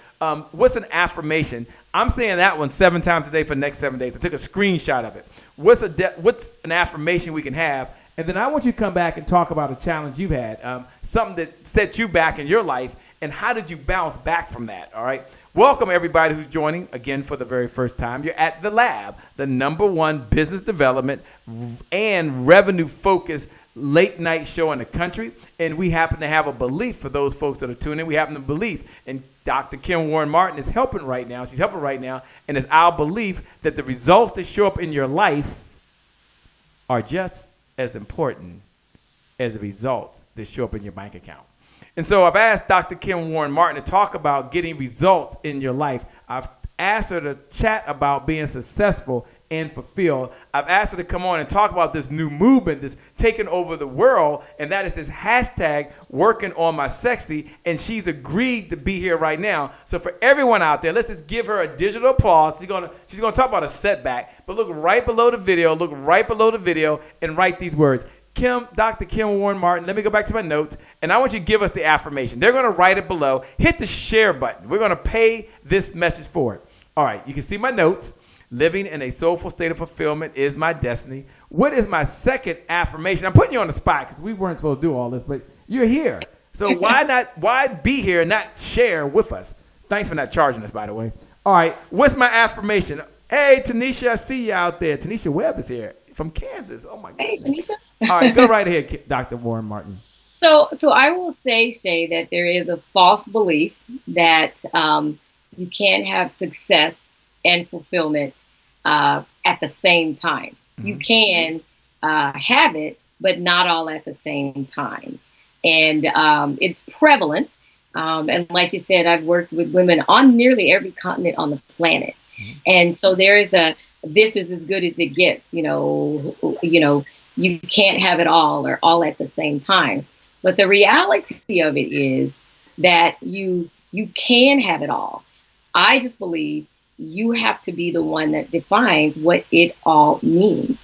What's an affirmation? I'm saying that one 7 times a day for the next 7 days. I took a screenshot of it. What's an affirmation we can have? And then I want you to come back and talk about a challenge you've had, something that set you back in your life, and how did you bounce back from that, all right? Welcome, everybody who's joining, again, for the very first time. You're at The Lab, the #1 business development and revenue-focused late-night show in the country, and we happen to have a belief for those folks that are tuning in. We happen to believe, and Dr. Kim Warren Martin is helping right now. She's helping right now, and it's our belief that the results that show up in your life are just as important as the results that show up in your bank account. And so I've asked Dr. Kim Warren Martin to talk about getting results in your life. I've asked her to chat about being successful and fulfilled. I've asked her to come on and talk about this new movement that's taken over the world, and that is this hashtag working on my sexy, and she's agreed to be here right now. So for everyone out there, let's just give her a digital applause. She's gonna talk about a setback, but look right below the video, and write these words. Dr. Kim Warren Martin, let me go back to my notes, and I want you to give us the affirmation. They're going to write it below. Hit the share button. We're going to pay this message forward. All right, you can see my notes. Living in a soulful state of fulfillment is my destiny. What is my second affirmation? I'm putting you on the spot because we weren't supposed to do all this, but you're here. So why be here and not share with us? Thanks for not charging us, by the way. All right, what's my affirmation? Hey, Tanisha, I see you out there. Tanisha Webb is here from Kansas. Oh, my goodness. Hey, Tanisha. All right, go right ahead, Dr. Warren Martin. So I will say, Shay, that there is a false belief that you can't have success and fulfillment at the same time. Mm-hmm. You can have it, but not all at the same time. And it's prevalent. And like you said, I've worked with women on nearly every continent on the planet. Mm-hmm. And so there is this is as good as it gets, you know, you can't have it all or all at the same time. But the reality of it is that you can have it all. I just believe you have to be the one that defines what it all means.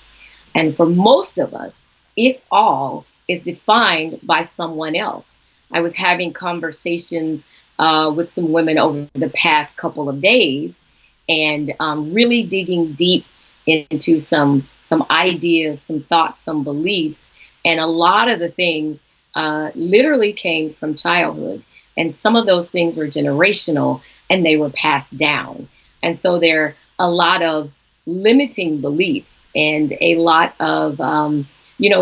And for most of us, it all is defined by someone else. I was having conversations with some women over the past couple of days and really digging deep into some ideas, some thoughts, some beliefs. And a lot of the things literally came from childhood. And some of those things were generational and they were passed down. And so there are a lot of limiting beliefs and a lot of,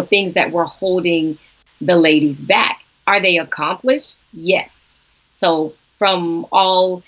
things that were holding the ladies back. Are they accomplished? Yes. So from all,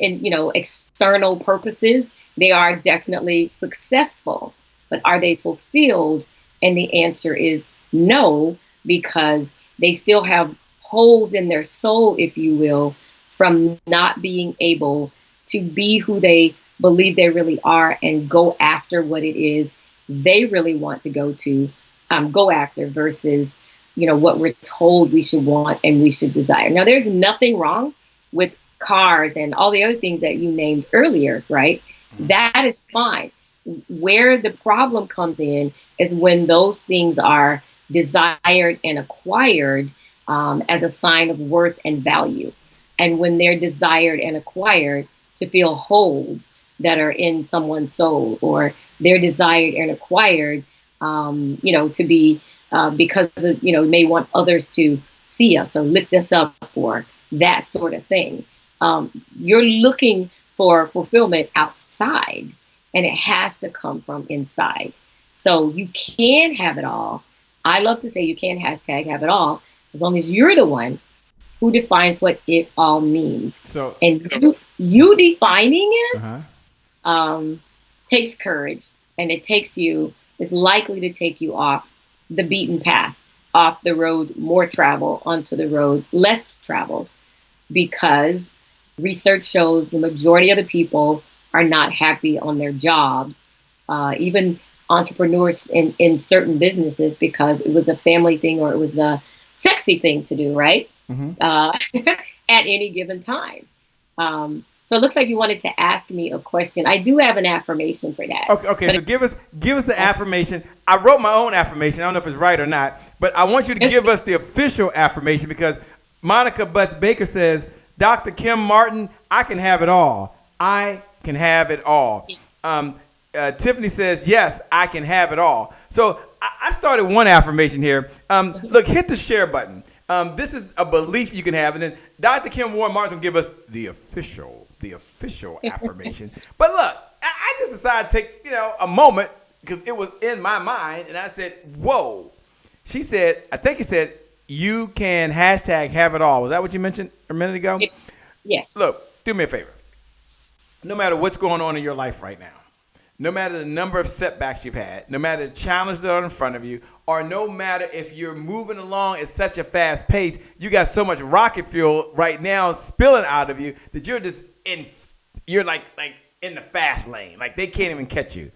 external purposes, they are definitely successful. But are they fulfilled? And the answer is no, because they still have holes in their soul, if you will, from not being able to be who they believe they really are and go after what it is they really want to go after versus, what we're told we should want and we should desire. Now, there's nothing wrong with cars and all the other things that you named earlier, right? That is fine. Where the problem comes in is when those things are desired and acquired as a sign of worth and value. And when they're desired and acquired to fill holes that are in someone's soul, or they're desired and acquired, to be because may want others to see us or lift us up or that sort of thing. You're looking for fulfillment outside, and it has to come from inside. So you can have it all. I love to say you can hashtag have it all as long as you're the one who defines what it all means. So, And you defining it uh-huh. takes courage, and it's likely to take you off the beaten path, off the road more traveled, onto the road less traveled, because research shows the majority of the people are not happy on their jobs, even entrepreneurs in certain businesses, because it was a family thing or it was a sexy thing to do, right? Mm-hmm. At any given time. So it looks like you wanted to ask me a question. I do have an affirmation for that. Okay. So give us the affirmation. I wrote my own affirmation. I don't know if it's right or not, but I want you to give us the official affirmation, because Monica Butts Baker says, Dr. Kim Martin, I can have it all. I can have it all. Tiffany says, yes, I can have it all. So I started one affirmation here. Look, hit the share button. This is a belief you can have. And then Dr. Kim Warren Martin will give us the official affirmation. But look, I just decided to take, a moment, because it was in my mind. And I said, whoa. She said, I think you said, you can hashtag have it all. Was that what you mentioned a minute ago? Yeah. Look, do me a favor. No matter what's going on in your life right now, no matter the number of setbacks you've had, no matter the challenges that are in front of you, or no matter if you're moving along at such a fast pace, you got so much rocket fuel right now spilling out of you that you're like in the fast lane. Like they can't even catch you.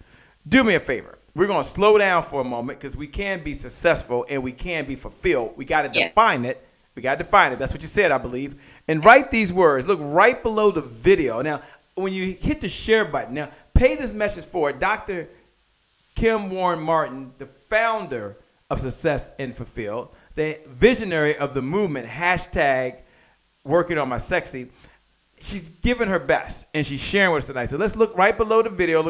Do me a favor. We're going to slow down for a moment, because we can be successful and we can be fulfilled. We got to define it. We got to define it. That's what you said, I believe. And write these words. Look right below the video. Now, when you hit the share button, now pay this message forward. Dr. Kim Warren Martin, the founder of Success and Fulfilled, the visionary of the movement, hashtag working on my sexy. She's giving her best, and she's sharing with us tonight. So let's look right below the video,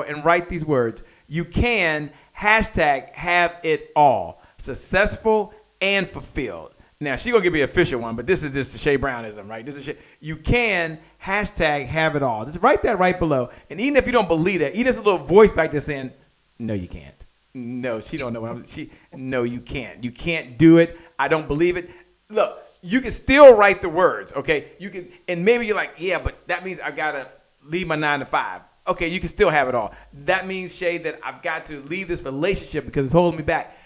and write these words. You can hashtag have it all. Successful and fulfilled. Now, she's going to give me an official one, but this is just the Shay Brownism, right? You can hashtag have it all. Just write that right below. And even if you don't believe that, even there's a little voice back there saying, no, you can't. No, she don't know what no, you can't. You can't do it. I don't believe it. Look, you can still write the words, okay? You can, and maybe you're like, yeah, but that means I got to leave my 9 to 5. Okay, you can still have it all. That means, Shay, that I've got to leave this relationship because it's holding me back.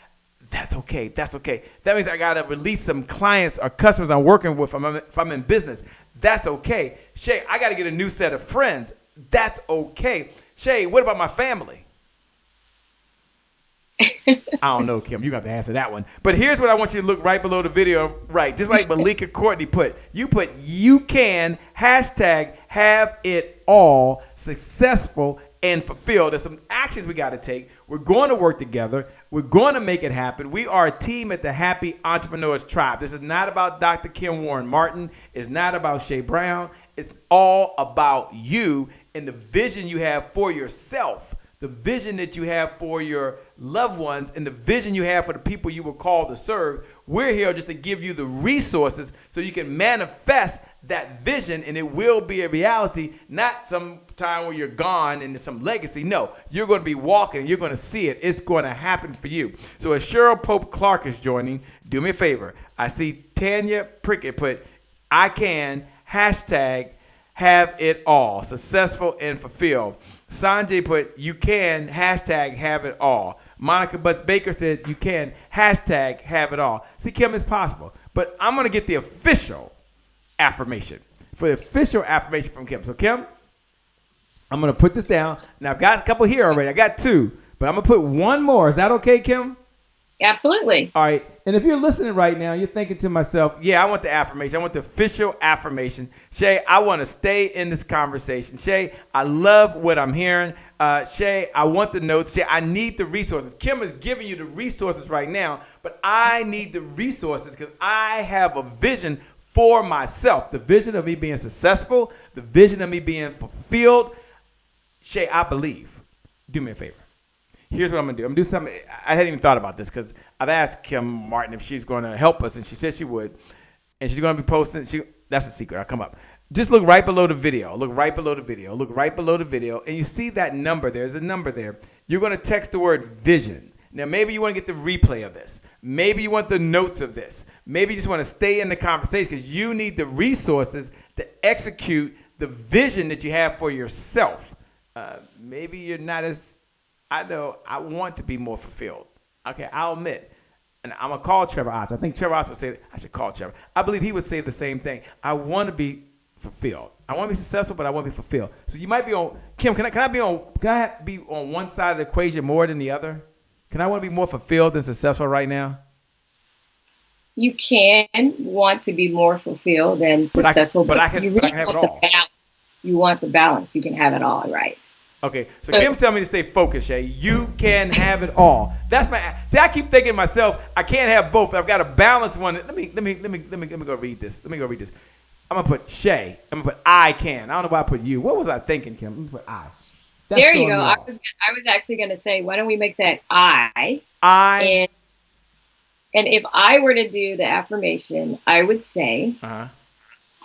That's okay. That means I got to release some clients or customers I'm working with if I'm in business. That's okay. Shay, I got to get a new set of friends. That's okay. Shay, what about my family? I don't know, Kim. You got to answer that one. But here's what I want you to look right below the video. Right. Just like Malika Courtney put you can hashtag have it all successful and fulfilled. There's some actions we got to take. We're going to work together. We're going to make it happen. We are a team at the Happy Entrepreneurs Tribe. This is not about Dr. Kim Warren Martin. It's not about Shay Brown. It's all about you and the vision you have for yourself, the vision that you have for your loved ones, and the vision you have for the people you were called to serve. We're here just to give you the resources so you can manifest that vision, and it will be a reality, not some time where you're gone and there's some legacy. No, you're going to be walking and you're going to see it. It's going to happen for you. So as Cheryl Pope Clark is joining, do me a favor. I see Tanya Prickett put, I can hashtag have it all, successful and fulfilled. Sanjay put, you can hashtag have it all. Monica Butts Baker said, you can hashtag have it all. See, Kim, it's possible. But I'm going to get the official affirmation. For the official affirmation from Kim. So, Kim, I'm going to put this down. Now, I've got a couple here already. I got 2. But I'm going to put one more. Is that okay, Kim? Absolutely. All right. And if you're listening right now, you're thinking to myself, yeah, I want the affirmation. I want the official affirmation. Shay, I want to stay in this conversation. Shay, I love what I'm hearing. Shay, I want the notes. Shay, I need the resources. Kim is giving you the resources right now, but I need the resources because I have a vision for myself. The vision of me being successful, the vision of me being fulfilled. Shay, I believe. Do me a favor. Here's what I'm going to do. I'm going to do something. I hadn't even thought about this because I've asked Kim Martin if she's going to help us, and she said she would. And she's going to be posting. That's a secret. I'll come up. Just look right below the video. Look right below the video. Look right below the video. And you see that number. There's a number there. You're going to text the word vision. Now, maybe you want to get the replay of this. Maybe you want the notes of this. Maybe you just want to stay in the conversation because you need the resources to execute the vision that you have for yourself. Maybe you're not as, I know, I want to be more fulfilled. Okay, I'll admit. And I'm going to call Trevor Otts. I think Trevor Otts would say, I should call Trevor. I believe he would say the same thing. I want to be fulfilled. I want to be successful, but I want to be fulfilled. So you might be on, Kim, can I be on one side of the equation more than the other? Can I want to be more fulfilled than successful right now? You can want to be more fulfilled than successful, but I can have it all. You want the balance. You can have it all, right? Okay, so Kim tell me to stay focused, Shay. You can have it all. That's my. See, I keep thinking to myself, I can't have both. I've got to balance one. Let me go read this. Let me go read this. I'm gonna put Shay. I'm gonna put I can. I don't know why I put you. What was I thinking, Kim? Let me put I. That's there you go. I was actually gonna say, why don't we make that I? And if I were to do the affirmation, I would say,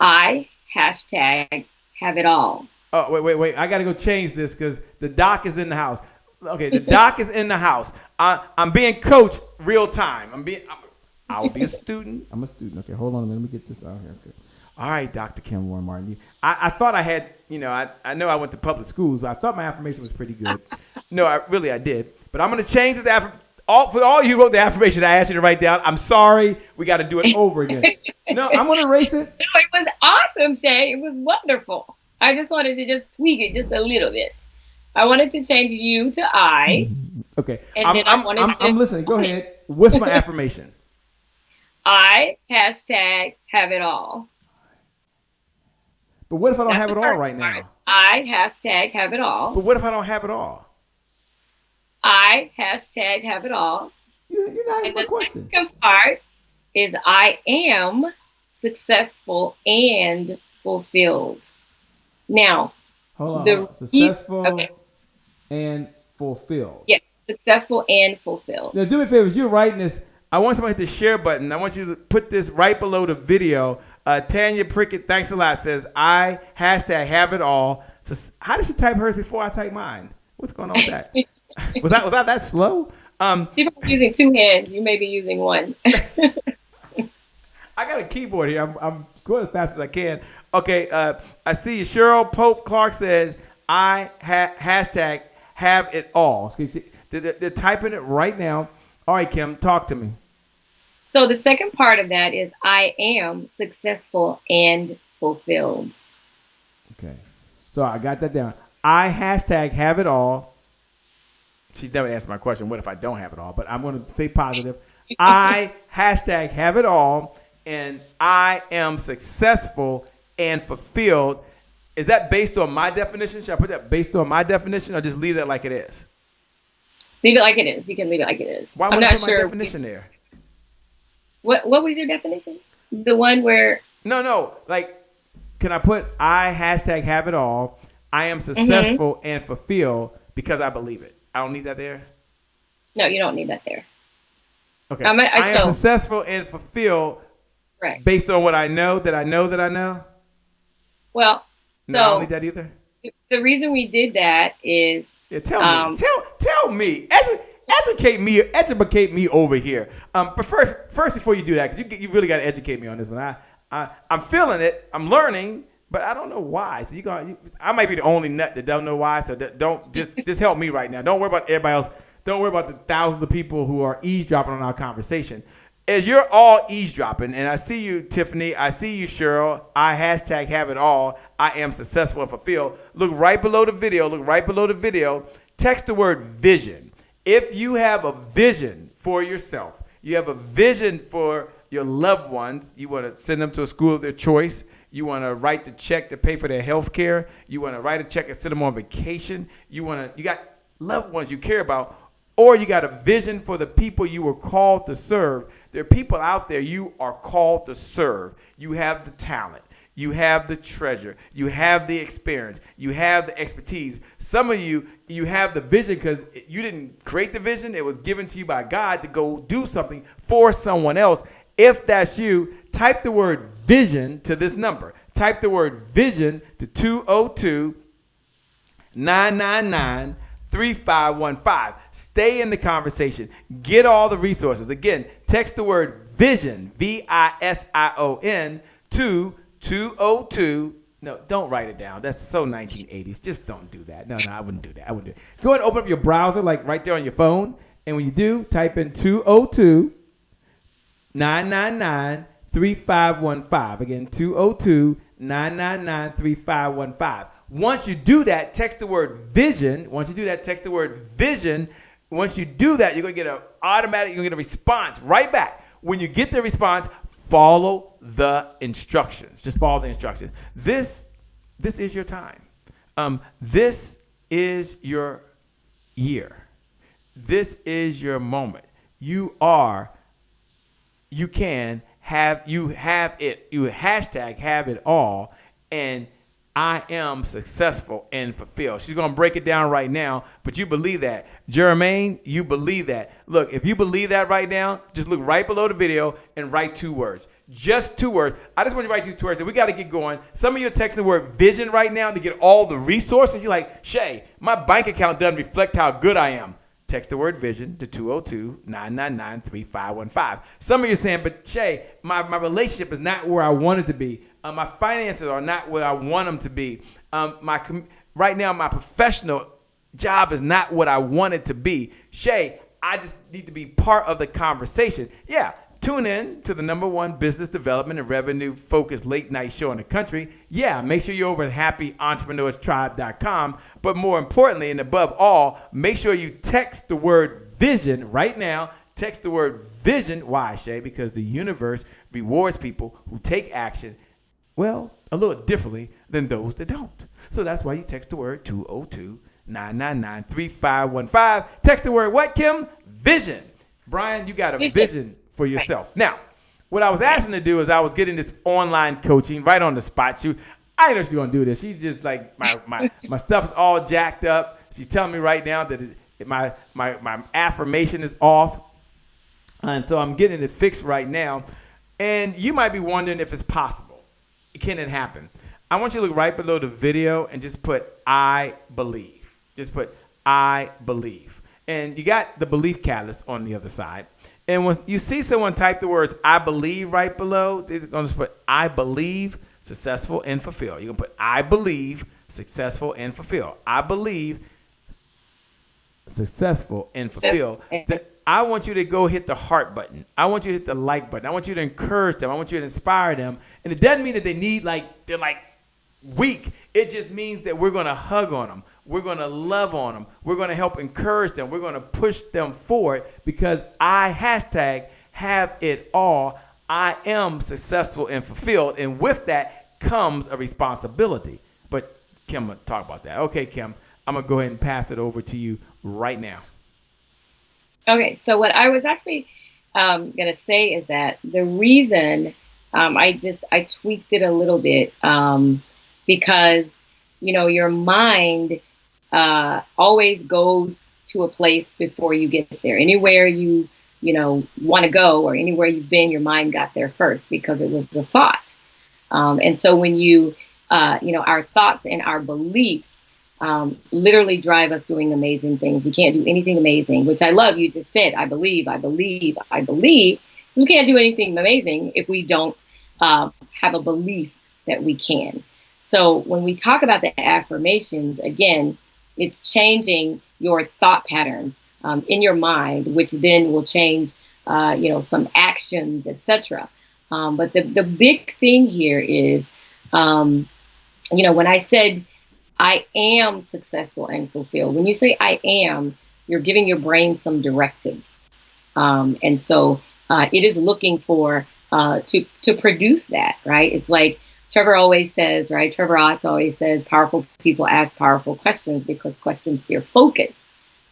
I hashtag have it all. Oh, wait. I got to go change this because the doc is in the house. Okay, the doc is in the house. I'm being coached real time. I'll be a student. I'm a student. Okay, hold on a minute. Let me get this out here. Okay. All right, Dr. Kim Warren Martin. I thought I had, I know I went to public schools, but I thought my affirmation was pretty good. No, I did. But I'm going to change this affirmation. For all you wrote the affirmation I asked you to write down, I'm sorry. We got to do it over again. No, I'm going to erase it. No, it was awesome, Shay. It was wonderful. I just wanted to just tweak it just a little bit. I wanted to change you to I. Okay. I'm listening. Go ahead. What's my affirmation? I hashtag have it all. But what if I don't have it all right now? I hashtag have it all. But what if I don't have it all? I hashtag have it all. You're not answering my question. The second part is I am successful and fulfilled. Now, hold on. Successful and fulfilled. Yes, successful and fulfilled. Now, do me a favor. As you're writing this, I want somebody to hit the share button. I want you to put this right below the video. Tanya Prickett, thanks a lot, says, I hashtag have it all. So how did she type hers before I type mine? What's going on with that? Was I that slow? People are using two hands. You may be using one. I got a keyboard here. I'm going as fast as I can. Okay, I see Cheryl Pope Clark says, I hashtag have it all. They're typing it right now. All right, Kim, talk to me. So the second part of that is I am successful and fulfilled. Okay, so I got that down. I hashtag have it all. She never asked my question, what if I don't have it all? But I'm going to stay positive. I hashtag have it all, and I am successful and fulfilled. Is that based on my definition? Should I put that based on my definition or just leave that like it is? Leave it like it is. You can leave it like it is. Why would I put my definition there? What was your definition? The one where... No. Like, can I put I hashtag have it all, I am successful and fulfilled because I believe it? I don't need that there? No, you don't need that there. Okay. I am successful and fulfilled based on what I know that I know that I know? Well, no, I don't need that either? The reason we did that is... Yeah, tell me. Tell me. Educate me over here. But first, before you do that, because you really got to educate me on this one. I'm feeling it. I'm learning, but I don't know why. So I might be the only nut that don't know why. So don't just help me right now. Don't worry about everybody else. Don't worry about the thousands of people who are eavesdropping on our conversation. As you're all eavesdropping, and I see you, Tiffany, I see you, Cheryl, I hashtag have it all, I am successful and fulfilled. Look right below the video. Text the word vision. If you have a vision for yourself, you have a vision for your loved ones, you want to send them to a school of their choice, you want to write the check to pay for their health care, you want to write a check and send them on vacation, you got loved ones you care about, or you got a vision for the people you were called to serve. There are people out there you are called to serve. You have the talent. You have the treasure. You have the experience. You have the expertise. Some of you have the vision because you didn't create the vision. It was given to you by God to go do something for someone else. If that's you, type the word vision to this number. Type the word vision to 202-999-3515. Stay in the conversation. Get all the resources. Again, text the word vision, VISION, to 202. No, don't write it down. That's so 1980s. Just don't do that. No, I wouldn't do that. Go ahead and open up your browser, like right there on your phone. And when you do, type in 202-999-3515. Again, 202-999-3515. Once you do that, text the word vision. Once you do that, text the word vision. Once you do that, you're going to get you're going to get a response right back. When you get the response, follow the instructions. Just follow the instructions. This is your time. This is your year. This is your moment. You have it. You hashtag have it all. And I am successful and fulfilled. She's going to break it down right now, but you believe that. Jermaine, you believe that. Look, if you believe that right now, just look right below the video and write 2 words. Just 2 words. I just want you to write these 2 words. We got to get going. Some of you are texting the word vision right now to get all the resources. You're like, Shay, my bank account doesn't reflect how good I am. Text the word vision to 202-999-3515. Some of you are saying, but Shay, my relationship is not where I want it to be. My finances are not where I want them to be. Right now, my professional job is not what I want it to be. Shay, I just need to be part of the conversation. Yeah, tune in to the #1 business development and revenue focused late night show in the country. Yeah, make sure you're over at happyentrepreneurstribe.com. But more importantly, and above all, make sure you text the word vision right now. Text the word vision. Why, Shay? Because the universe rewards people who take action, well, a little differently than those that don't. So that's why you text the word 202-999-3515. Text the word what, Kim? Vision. Brian, you got a vision for yourself. Right. Now, what I was asking to do is I was getting this online coaching right on the spot. I didn't know she was going to do this. She's just like, my stuff is all jacked up. She's telling me right now that my affirmation is off. And so I'm getting it fixed right now. And you might be wondering if it's possible. Can it happen? I want you to look right below the video and just put I believe. Just put I believe. And you got the belief catalyst on the other side. And when you see someone type the words I believe right below, they're going to put I believe, successful and fulfill. You're going to put I believe, successful and fulfill. I believe, successful and fulfill. I want you to go hit the heart button. I want you to hit the like button. I want you to encourage them. I want you to inspire them. And it doesn't mean that they're weak. It just means that we're going to hug on them. We're going to love on them. We're going to help encourage them. We're going to push them forward because I hashtag have it all. I am successful and fulfilled. And with that comes a responsibility. But Kim will talk about that. Okay, Kim, I'm going to go ahead and pass it over to you right now. Okay, so what I was actually going to say is that the reason I tweaked it a little bit because, your mind always goes to a place before you get there. Anywhere you want to go or anywhere you've been, your mind got there first because it was a thought. And so when our thoughts and our beliefs literally drive us doing amazing things. We can't do anything amazing, which I love. You just said, I believe. We can't do anything amazing if we don't have a belief that we can. So when we talk about the affirmations, again, it's changing your thought patterns in your mind, which then will change, some actions, etc. But the big thing here is, when I said, I am successful and fulfilled. When you say I am, you're giving your brain some directives. And so it is looking for to produce that, right? It's like Trevor always says, right? Trevor Otts always says, powerful people ask powerful questions because questions steer focus.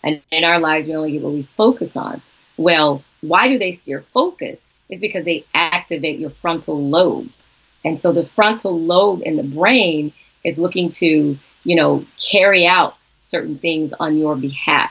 And in our lives, we only get what we focus on. Well, why do they steer focus? It's because they activate your frontal lobe. And so the frontal lobe in the brain is looking to carry out certain things on your behalf.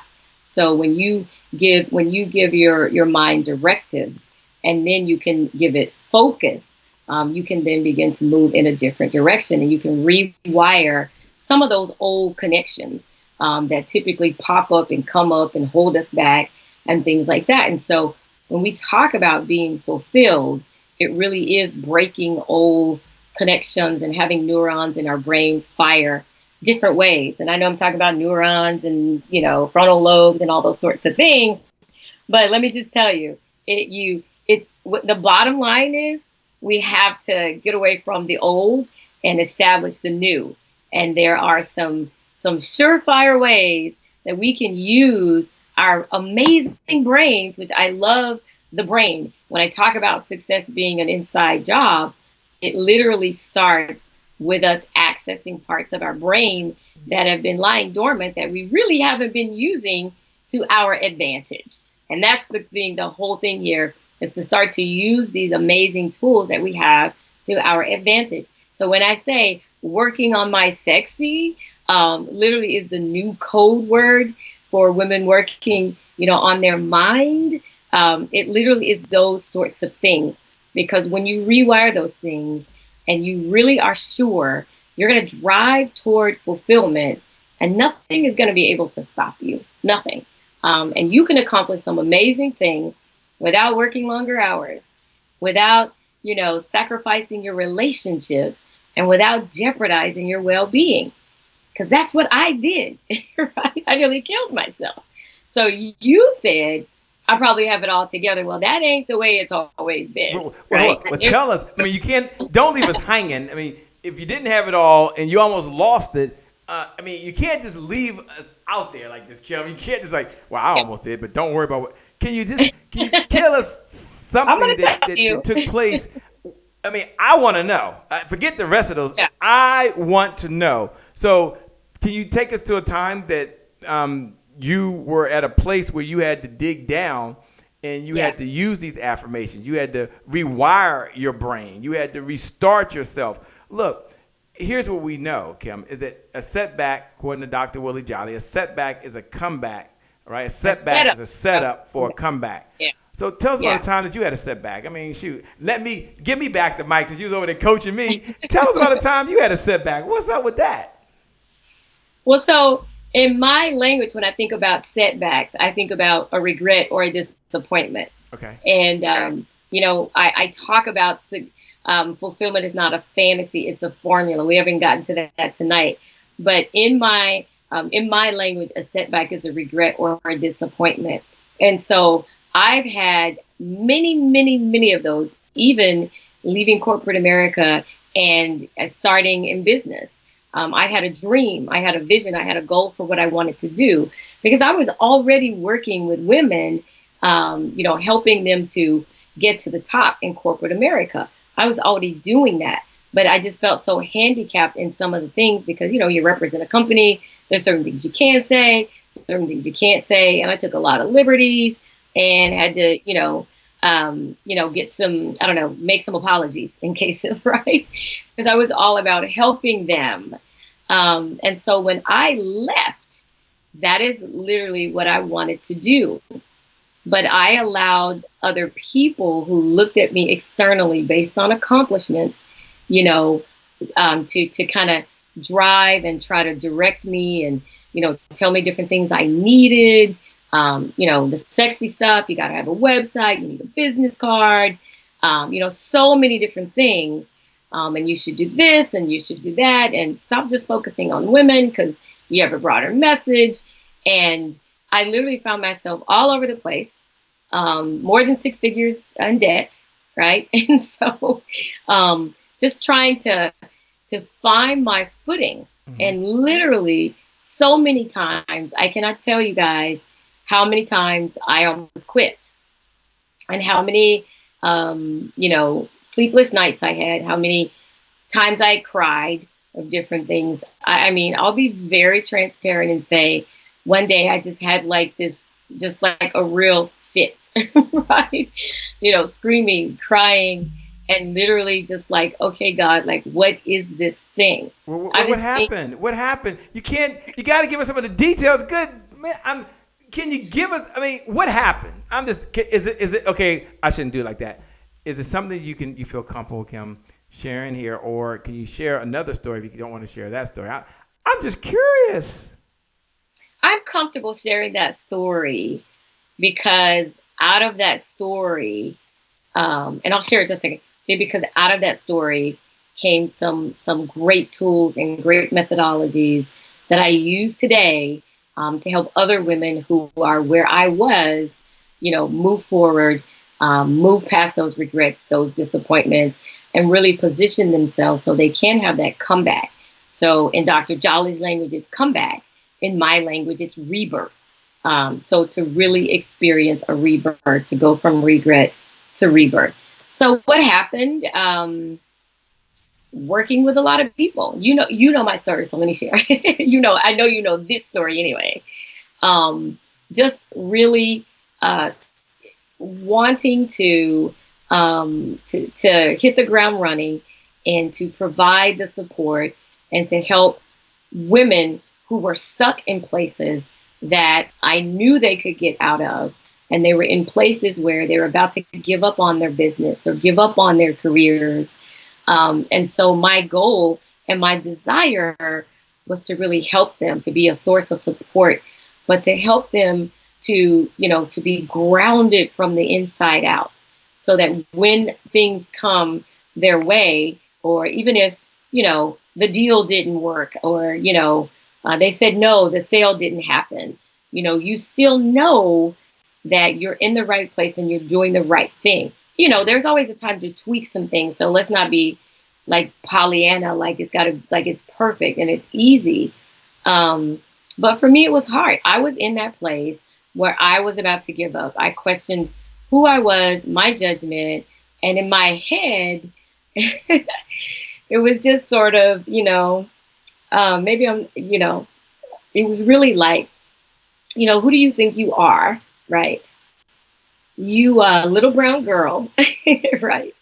So when you give your mind directives, and then you can give it focus, you can then begin to move in a different direction, and you can rewire some of those old connections that typically pop up and come up and hold us back and things like that. And so when we talk about being fulfilled, it really is breaking old connections and having neurons in our brain fire different ways. And I know I'm talking about neurons and, frontal lobes and all those sorts of things. But let me just tell you, the bottom line is we have to get away from the old and establish the new. And there are some surefire ways that we can use our amazing brains, which I love the brain. When I talk about success being an inside job, it literally starts with us accessing parts of our brain that have been lying dormant that we really haven't been using to our advantage. And that's the whole thing here is to start to use these amazing tools that we have to our advantage. So when I say working on my sexy, literally is the new code word for women working, on their mind. It literally is those sorts of things, because when you rewire those things and you really are sure, you're going to drive toward fulfillment, and nothing is going to be able to stop you. Nothing. And you can accomplish some amazing things without working longer hours, without, sacrificing your relationships, and without jeopardizing your well-being. Because that's what I did, right? I nearly killed myself. So you said, I probably have it all together. Well, that ain't the way it's always been. Right? Well, tell us. I mean, don't leave us hanging. I mean, if you didn't have it all and you almost lost it, you can't just leave us out there like this, Kim. You can't just well, I almost did, but don't worry about what. Can you tell us something that took place? I mean, I want to know. Forget the rest of those. Yeah. I want to know. So can you take us to a time that you were at a place where you had to dig down and you had to use these affirmations? You had to rewire your brain. You had to restart yourself. Look, here's what we know, Kim, is that a setback, according to Dr. Willie Jolly, a setback is a comeback, right? A setback is a setup for a comeback. Yeah. So tell us about the time that you had a setback. I mean, shoot, give me back the mic since you was over there coaching me. Tell us about the time you had a setback. What's up with that? Well, so in my language, when I think about setbacks, I think about a regret or a disappointment. Okay. And, I talk about fulfillment is not a fantasy, it's a formula. We haven't gotten to that tonight. But in my language, a setback is a regret or a disappointment. And so I've had many, many, many of those, even leaving corporate America and starting in business. I had a dream, I had a vision, I had a goal for what I wanted to do, because I was already working with women, helping them to get to the top in corporate America. I was already doing that, but I just felt so handicapped in some of the things because, you represent a company, there's certain things you can say, certain things you can't say. And I took a lot of liberties and had to, get some, make some apologies in cases, right? Because I was all about helping them. And so when I left, that is literally what I wanted to do. But I allowed other people who looked at me externally based on accomplishments, to kind of drive and try to direct me and, tell me different things I needed. The sexy stuff, you got to have a website, you need a business card, so many different things. And you should do this and you should do that, and stop just focusing on women because you have a broader message. And I literally found myself all over the place, more than 6 figures in debt, right? And so just trying to find my footing. Mm-hmm. And literally so many times, I cannot tell you guys how many times I almost quit, and how many, sleepless nights I had, how many times I cried of different things. I mean, I'll be very transparent and say, one day I just had just like a real fit, right? Screaming, crying, and literally just like, okay, God, like, what is this thing? What happened? What happened? You got to give us some of the details. Good, man. can you give us? I mean, what happened? Is it okay? I shouldn't do it like that. Is it something you feel comfortable, Kim, sharing here, or can you share another story if you don't want to share that story? I'm just curious. I'm comfortable sharing that story because out of that story, and I'll share it just a second, because out of that story came some great tools and great methodologies that I use today to help other women who are where I was, move forward, move past those regrets, those disappointments, and really position themselves so they can have that comeback. So in Dr. Jolly's language, it's comeback. In my language, it's rebirth. So to really experience a rebirth, to go from regret to rebirth. So what happened? Working with a lot of people. You know my story, so let me share. I know you know this story anyway. Just really wanting to hit the ground running and to provide the support and to help women who were stuck in places that I knew they could get out of. And they were in places where they were about to give up on their business or give up on their careers. And so my goal and my desire was to really help them, to be a source of support, but to help them to be grounded from the inside out, so that when things come their way, or even if, the deal didn't work, or, they said no, the sale didn't happen, you still know that you're in the right place and you're doing the right thing. There's always a time to tweak some things. So let's not be like Pollyanna, like it's perfect and it's easy. But for me, it was hard. I was in that place where I was about to give up. I questioned who I was, my judgment. And in my head, it was just sort of, maybe it was really like, who do you think you are? Right. You little brown girl, right,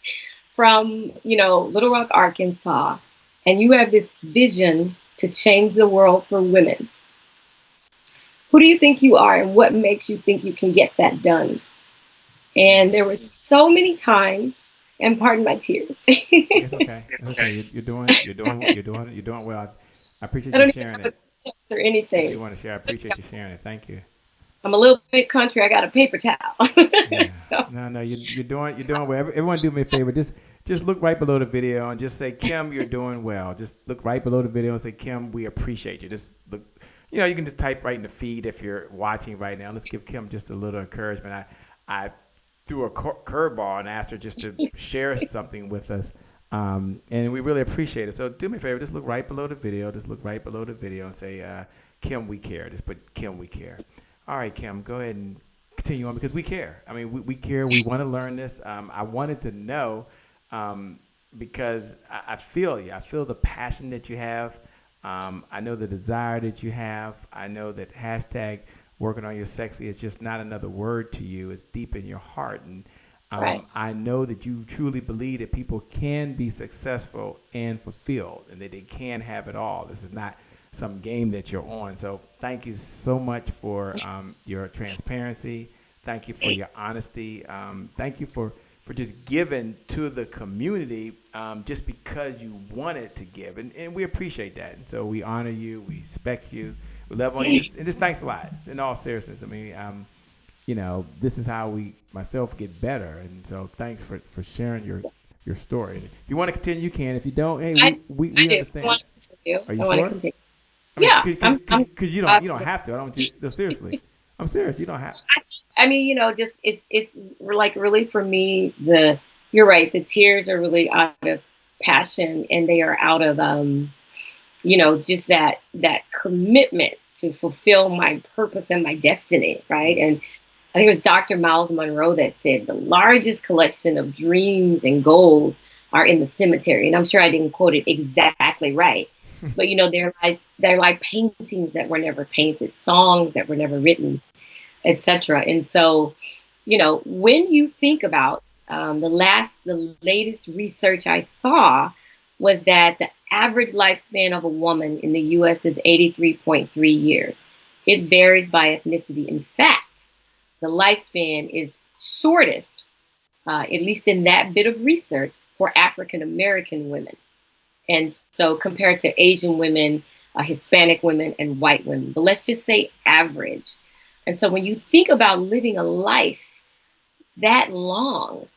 from, Little Rock, Arkansas, and you have this vision to change the world for women. Who do you think you are, and what makes you think you can get that done? And there were so many times, and pardon my tears. It's okay. It's okay. You're doing well. I appreciate you sharing it. Or anything. If you want to share, I appreciate you sharing it. Thank you. I'm a little bit country. I got a paper towel. Yeah. So. No, you're doing well. Everyone, do me a favor. Just look right below the video and just say, Kim, you're doing well. Just look right below the video and say, Kim, we appreciate you. Just look. You can just type right in the feed if you're watching right now. Let's give Kim just a little encouragement. I threw a curveball and asked her just to share something with us. And we really appreciate it. So do me a favor, just look right below the video. Just look right below the video and say, Kim, we care. Just put Kim, we care. All right, Kim, go ahead and continue on because we care. I mean, we care. We want to learn this. I wanted to know because I feel you. I feel the passion that you have. I know the desire that you have. I know that hashtag working on your sexy is just not another word to you. It's deep in your heart. And right. I know that you truly believe that people can be successful and fulfilled and that they can have it all. This is not some game that you're on. So thank you so much for your transparency. Thank you for your honesty. Thank you for just giving to the community just because you wanted to give. And we appreciate that. And so we honor you. We respect you. We love on you. And just thanks a lot. In all seriousness, I mean, this is how we myself get better. And so thanks for sharing your story. If you want to continue, you can. If you don't, hey, we understand. Are you sure? Yeah, because you don't have to. I don't. No, seriously, I'm serious. You don't have. I mean, just it's like really for me. You're right. The tears are really out of passion, and they are out of just that commitment to fulfill my purpose and my destiny, right? And I think it was Dr. Miles Monroe that said the largest collection of dreams and goals are in the cemetery. And I'm sure I didn't quote it exactly right. But, they're like paintings that were never painted, songs that were never written, etc. And so, when you think about the latest research I saw was that the average lifespan of a woman in the U.S. is 83.3 years. It varies by ethnicity. In fact, the lifespan is shortest, at least in that bit of research, for African American women. And so compared to Asian women, Hispanic women, and white women. But let's just say average. And so when you think about living a life that long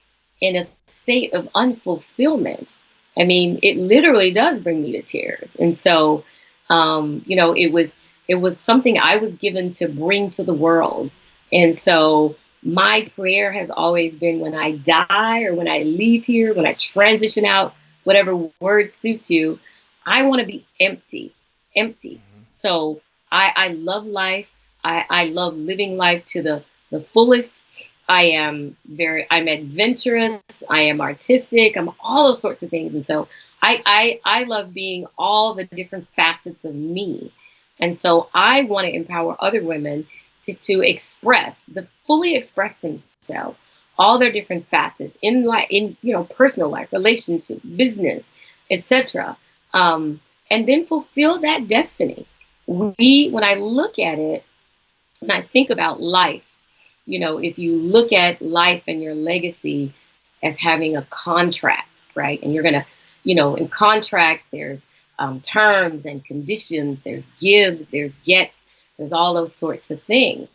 in a state of unfulfillment, I mean, it literally does bring me to tears. And so, it was something I was given to bring to the world. And so my prayer has always been, when I die or when I leave here, when I transition out, whatever word suits you, I want to be empty, empty. So I love life. I love living life to the fullest. I'm adventurous. I am artistic. I'm all those sorts of things. And so I love being all the different facets of me. And so I want to empower other women to fully express themselves, all their different facets in life, in, personal life, relationship, business, etc. And then fulfill that destiny. When I look at it and I think about life, if you look at life and your legacy as having a contract, right? And you're going to, in contracts, there's terms and conditions, there's gives, there's gets, there's all those sorts of things.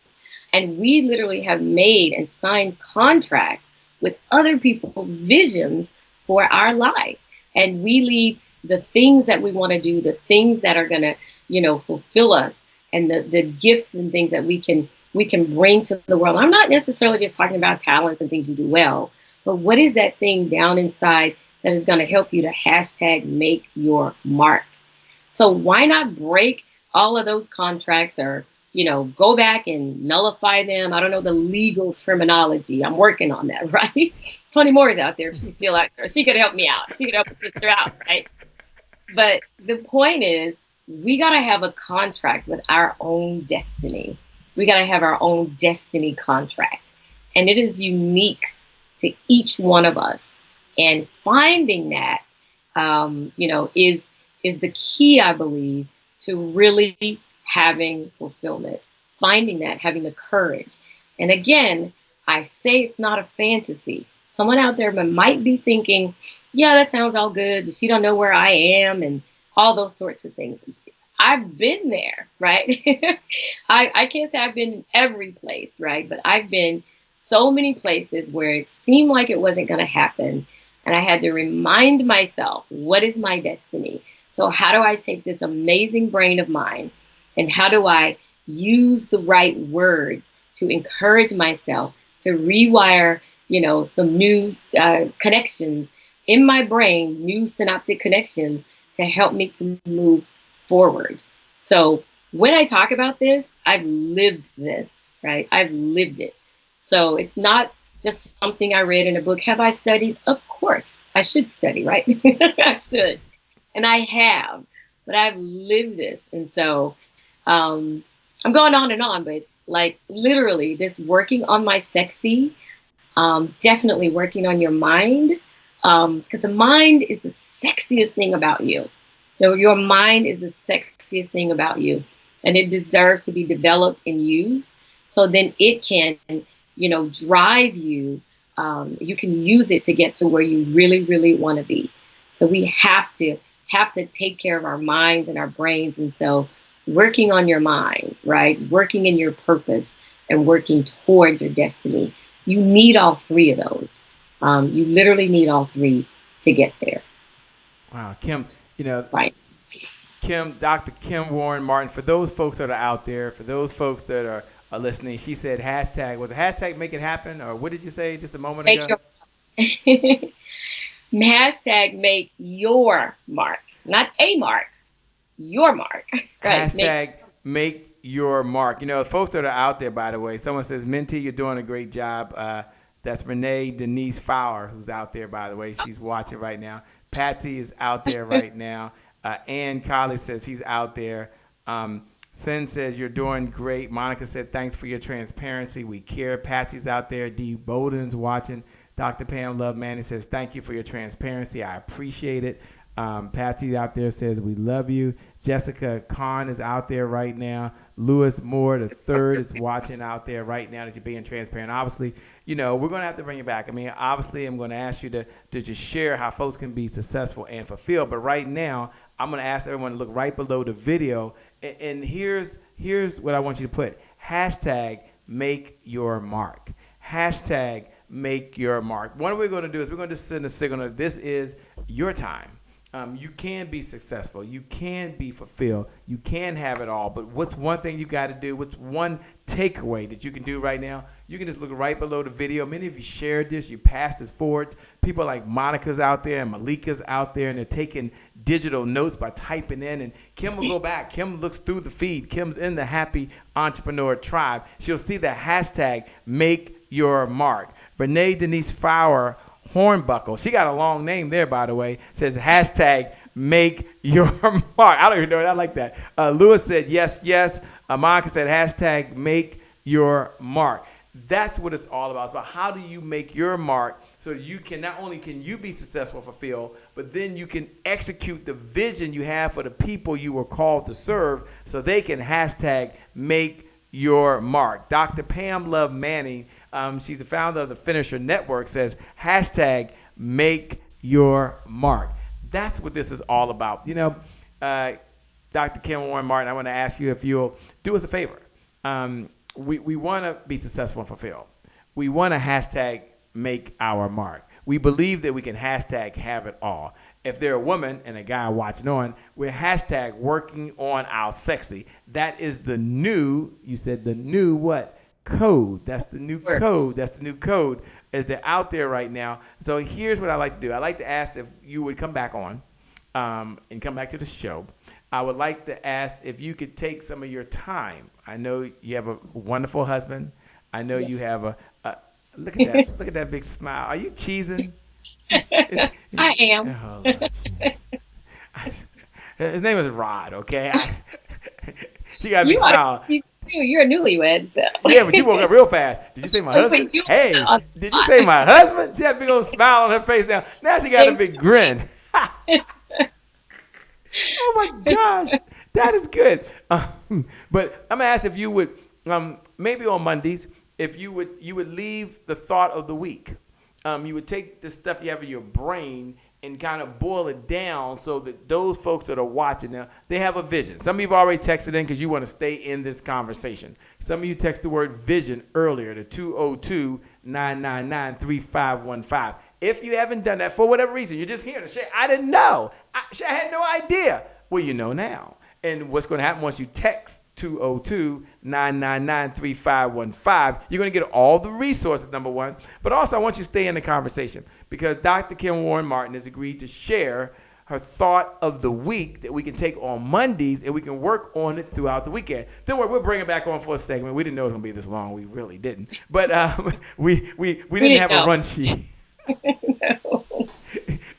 And we literally have made and signed contracts with other people's visions for our life. And we leave the things that we want to do, the things that are going to, fulfill us, and the gifts and things that we can bring to the world. I'm not necessarily just talking about talents and things you do well, but what is that thing down inside that is going to help you to hashtag make your mark? So why not break all of those contracts, or, go back and nullify them? I don't know the legal terminology. I'm working on that, right? Toni Moore is out there. She's still out there. She could help me out. She could help a sister out, right? But the point is, we got to have a contract with our own destiny. We got to have our own destiny contract. And it is unique to each one of us. And finding that, is the key, I believe, to really having fulfillment. Finding that, having the courage. And again, I say it's not a fantasy. Someone out there might be thinking, yeah, that sounds all good, but she don't know where I am, and all those sorts of things. I've been there, right? I can't say I've been in every place, right? But I've been so many places where it seemed like it wasn't going to happen. And I had to remind myself, what is my destiny? So how do I take this amazing brain of mine, and how do I use the right words to encourage myself to rewire, some new connections in my brain, new synaptic connections to help me to move forward. So when I talk about this, I've lived this, right? I've lived it. So it's not just something I read in a book. Have I studied? Of course. I should study, right? I should. And I have, but I've lived this. And so I'm going on and on, but like literally this working on my sexy, definitely working on your mind, because the mind is the sexiest thing about you. So your mind is the sexiest thing about you, and it deserves to be developed and used. So then it can, drive you. You can use it to get to where you really, really want to be. So we have to take care of our minds and our brains. And so working on your mind, right? Working in your purpose and working toward your destiny. You need all three of those. You literally need all three to get there. Wow, Kim, you know, Right. Dr. Kim Warren Martin, for those folks that are out there, for those folks that are listening, she said hashtag, was it hashtag make it happen? Or what did you say just a moment Make ago? your hashtag make your mark, not a mark, your mark. Right. Hashtag make your mark. Folks that are out there, by the way, someone says, Minty, you're doing a great job. That's Renee Denise Fowler, who's out there, by the way. She's watching right now. Patsy is out there right now. Ann Colley says he's out there. Sin says you're doing great. Monica said thanks for your transparency. We care. Patsy's out there. D. Bowden's watching. Dr. Pam Love Manning says thank you for your transparency. I appreciate it. Patsy out there says we love you. Jessica Kahn is out there right now. Lewis Moore the third is watching out there right now that you're being transparent. Obviously, we're going to have to bring you back. I mean, obviously, I'm going to ask you to just share how folks can be successful and fulfilled. But right now, I'm going to ask everyone to look right below the video. And here's what I want you to put. Hashtag make your mark. Hashtag make your mark. What we're going to do is we're going to send a signal that this is your time. You can be successful. You can be fulfilled. You can have it all. But what's one thing you got to do? What's one takeaway that you can do right now? You can just look right below the video. Many of you shared this. You passed this forward. People like Monica's out there and Malika's out there, and they're taking digital notes by typing in. And Kim will go back. Kim looks through the feed. Kim's in the Happy Entrepreneur Tribe. She'll see the hashtag make your mark. Renee Denise Fowler Hornbuckle. She got a long name there, by the way. Says hashtag make your mark. I don't even know. I like that. Lewis said yes, yes. Monica said hashtag make your mark. That's what it's all about. It's about how do you make your mark so you can not only can you be successful, fulfilled, but then you can execute the vision you have for the people you were called to serve so they can hashtag make your mark. Dr. Pam Love Manning, she's the founder of the Finisher Network, says hashtag make your mark. That's what this is all about. Dr. Kim Warren Martin, I want to ask you if you'll do us a favor. We want to be successful and fulfilled. We want to hashtag make our mark. We believe that we can hashtag have it all. If they're a woman and a guy watching on, we're hashtag working on our sexy. That is the new, you said the new what? Code. That's the new code. That's the new code as they're out there right now. So here's what I like to do. I like to ask if you would come back on and come back to the show. I would like to ask if you could take some of your time. I know you have a wonderful husband. I know you have a look at that. Look at that big smile. Are you cheesing? I am. Oh, Lord, his name is Rod, okay? She got a big smile. You're a newlywed, so. Yeah, but you woke up real fast. Did you say my husband? Hey, did you say my husband? She had a big old smile on her face now. Now she got a big grin. Oh, my gosh. That is good. But I'm going to ask if you would, maybe on Mondays, if you would leave the thought of the week. You would take the stuff you have in your brain and kind of boil it down so that those folks that are watching now, they have a vision. Some of you have already texted in because you want to stay in this conversation. Some of you text the word vision earlier to 202-999-3515. If you haven't done that for whatever reason, you're just hearing it. I didn't know. I had no idea. Well, you know now. And what's going to happen once you text 202-999-3515. You're going to get all the resources, number one. But also, I want you to stay in the conversation because Dr. Kim Warren Martin has agreed to share her thought of the week that we can take on Mondays and we can work on it throughout the weekend. Don't worry, we'll bring it back on for a segment. We didn't know it was going to be this long. We really didn't. But we didn't have a run sheet. No.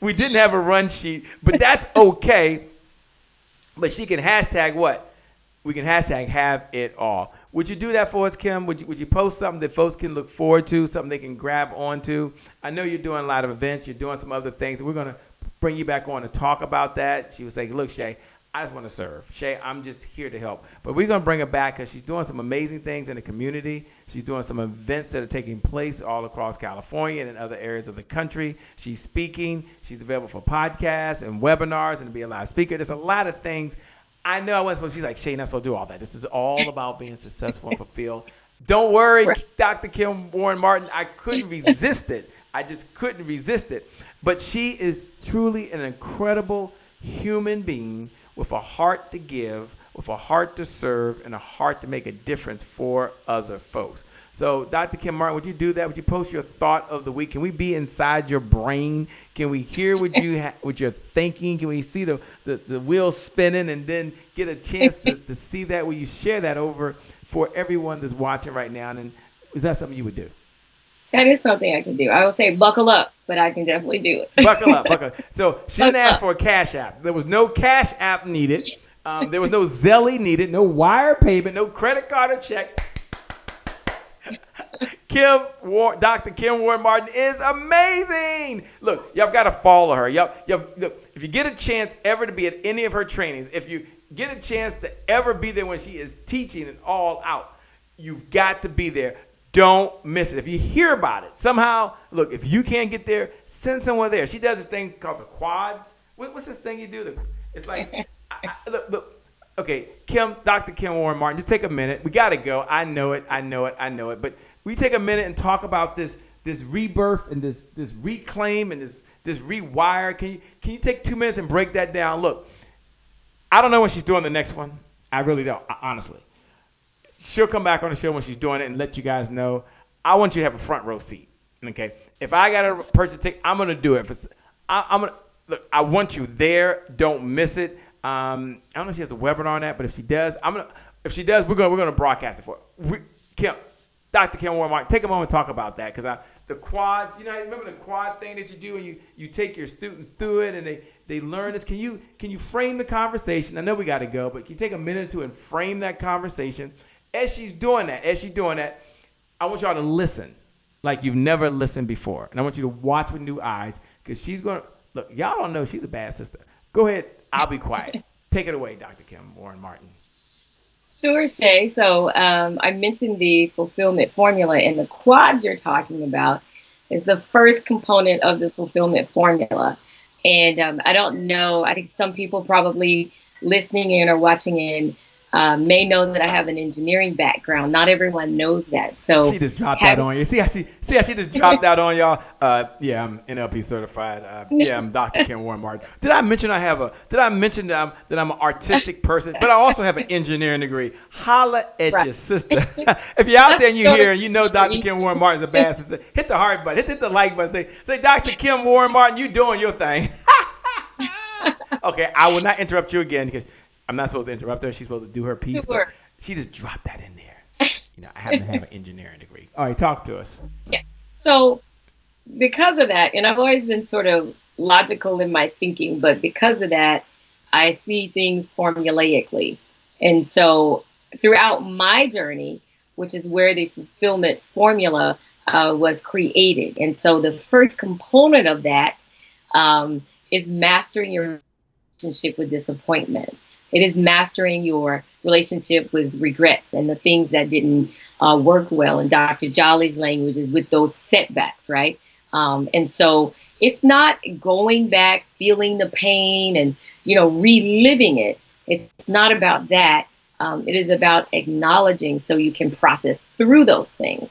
We didn't have a run sheet, but that's okay. But she can hashtag what? We can hashtag have it all. Would you do that for us, Kim? Would you post something that folks can look forward to, something they can grab onto? I know you're doing a lot of events. You're doing some other things. And we're going to bring you back on to talk about that. She was saying, look, Shay, I just want to serve. Shay, I'm just here to help. But we're going to bring her back because she's doing some amazing things in the community. She's doing some events that are taking place all across California and in other areas of the country. She's speaking. She's available for podcasts and webinars and to be a live speaker. There's a lot of things. I know I wasn't supposed to. She's like, Shay, you're not supposed to do all that. This is all about being successful and fulfilled. Don't worry, Dr. Kim Warren Martin. I couldn't resist it. I just couldn't resist it. But she is truly an incredible human being with a heart to give, with a heart to serve, and a heart to make a difference for other folks. So, Dr. Kim Martin, would you do that? Would you post your thought of the week? Can we be inside your brain? Can we hear what what you're thinking? Can we see the wheels spinning and then get a chance to see that? Will you share that over for everyone that's watching right now? And is that something you would do? That is something I can do. I would say buckle up, but I can definitely do it. Buckle up. So she didn't ask for a cash app. There was no cash app needed. There was no Zelly needed, no wire payment, no credit card or check. Dr. Kim Warren Martin is amazing. Look, y'all got to follow her. Look, if you get a chance ever to be at any of her trainings, if you get a chance to ever be there when she is teaching it all out, you've got to be there. Don't miss it. If you hear about it, somehow, look, if you can't get there, send someone there. She does this thing called the quads. What's this thing you do? It's like, look. Okay, Dr. Kim Warren Martin, just take a minute. We got to go. I know it. But we take a minute and talk about this rebirth and this reclaim and this rewire. Can you take 2 minutes and break that down? Look, I don't know when she's doing the next one. I really don't, honestly. She'll come back on the show when she's doing it and let you guys know. I want you to have a front row seat. Okay, if I got to purchase a ticket, I'm gonna do it. Look. I want you there. Don't miss it. I don't know if she has a webinar on that, but if she does, we're gonna broadcast it for her. Dr. Kim Warren Martin, take a moment and talk about that, because the quads, remember the quad thing that you do, and you take your students through it and they learn this. Can you frame the conversation? I know we got to go, but can you take a minute or two and frame that conversation as she's doing that? I want y'all to listen like you've never listened before, and I want you to watch with new eyes, because she's gonna look. Y'all don't know she's a bad sister. Go ahead. I'll be quiet. Take it away, Dr. Kim Warren Martin. Sure, Shay. So I mentioned the fulfillment formula, and the quads you're talking about is the first component of the fulfillment formula. And I don't know, I think some people probably listening in or watching in may know that I have an engineering background. Not everyone knows that. So she just dropped that on you. See how she just dropped that on y'all? Yeah, I'm NLP certified. Yeah, I'm Dr. Kim Warren Martin. Did I mention that I'm an artistic person, but I also have an engineering degree? Holla at your sister. If you're out there and you hear and you know Dr. Kim Warren Martin is a bad sister, hit the heart button, hit the like button, say Dr. Kim Warren Martin, you doing your thing. Okay, I will not interrupt you again, because I'm not supposed to interrupt her. She's supposed to do her piece, but she just dropped that in there. I happen to have an engineering degree. All right, talk to us. Yeah. So because of that, and I've always been sort of logical in my thinking, but because of that, I see things formulaically. And so throughout my journey, which is where the fulfillment formula was created. And so the first component of that is mastering your relationship with disappointment. It is mastering your relationship with regrets and the things that didn't work well. In Dr. Jolly's language is with those setbacks, right? And so it's not going back, feeling the pain and, reliving it. It's not about that. It is about acknowledging so you can process through those things.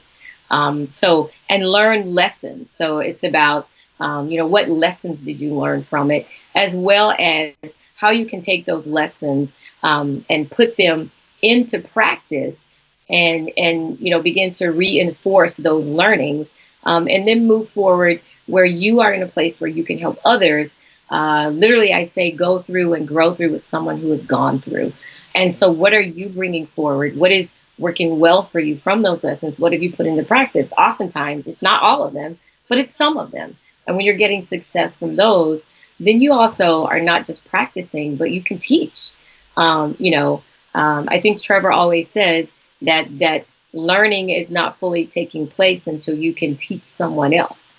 And learn lessons. So it's about, what lessons did you learn from it, as well as how you can take those lessons and put them into practice and begin to reinforce those learnings and then move forward where you are in a place where you can help others. Literally, I say go through and grow through with someone who has gone through. And so what are you bringing forward? What is working well for you from those lessons? What have you put into practice? Oftentimes, it's not all of them, but it's some of them. And when you're getting success from those, then you also are not just practicing, but you can teach. I think Trevor always says that learning is not fully taking place until you can teach someone else.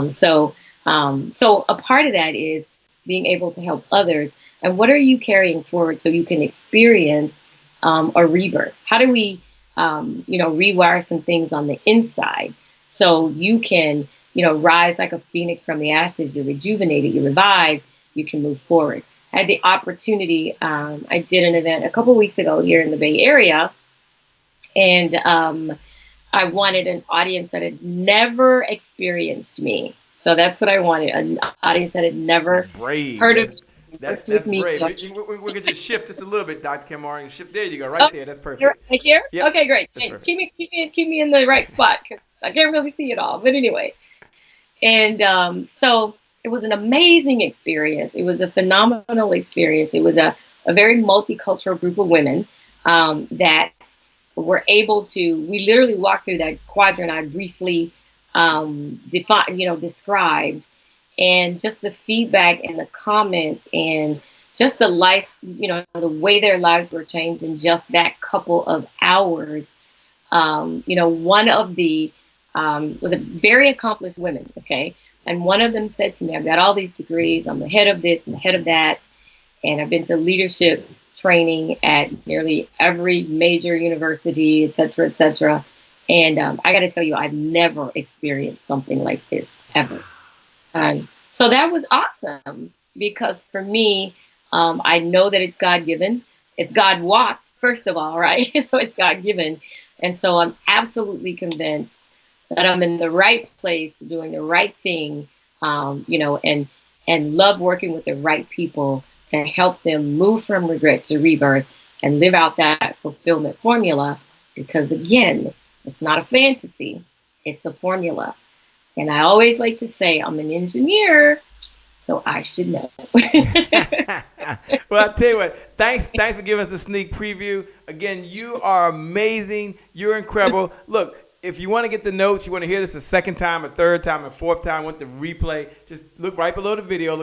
So a part of that is being able to help others. And what are you carrying forward so you can experience a rebirth? How do we, rewire some things on the inside so you can, rise like a phoenix from the ashes? You're rejuvenated, you're revived, you can move forward. I had the opportunity, I did an event a couple weeks ago here in the Bay Area, and I wanted an audience that had never experienced me. So that's what I wanted, an audience that had never heard of me. That's me. Brave. We're going to just shift just a little bit, Dr. Kim Warren. Shift. There you go, right there. That's perfect. You're right here? Yep. Okay, great. Hey, keep me in the right spot, because I can't really see it all. But anyway. And so it was an amazing experience. It was a phenomenal experience. It was a very multicultural group of women that were able to, we literally walked through that quadrant I briefly described, and just the feedback and the comments and just the life, the way their lives were changed in just that couple of hours One of the was a very accomplished women, okay? And one of them said to me, I've got all these degrees, I'm the head of this, I'm the head of that, and I've been to leadership training at nearly every major university, et cetera, et cetera. And I got to tell you, I've never experienced something like this ever. So that was awesome because for me, I know that it's God given. It's God walked, first of all, right? So it's God given. And so I'm absolutely convinced that I'm in the right place, doing the right thing, and love working with the right people to help them move from regret to rebirth and live out that fulfillment formula. Because again, it's not a fantasy, it's a formula. And I always like to say I'm an engineer, so I should know. Well, I'll tell you what, thanks for giving us a sneak preview. Again, you are amazing. You're incredible. Look, if you want to get the notes, you want to hear this a second time, a third time, a fourth time, want the replay, just look right below the video,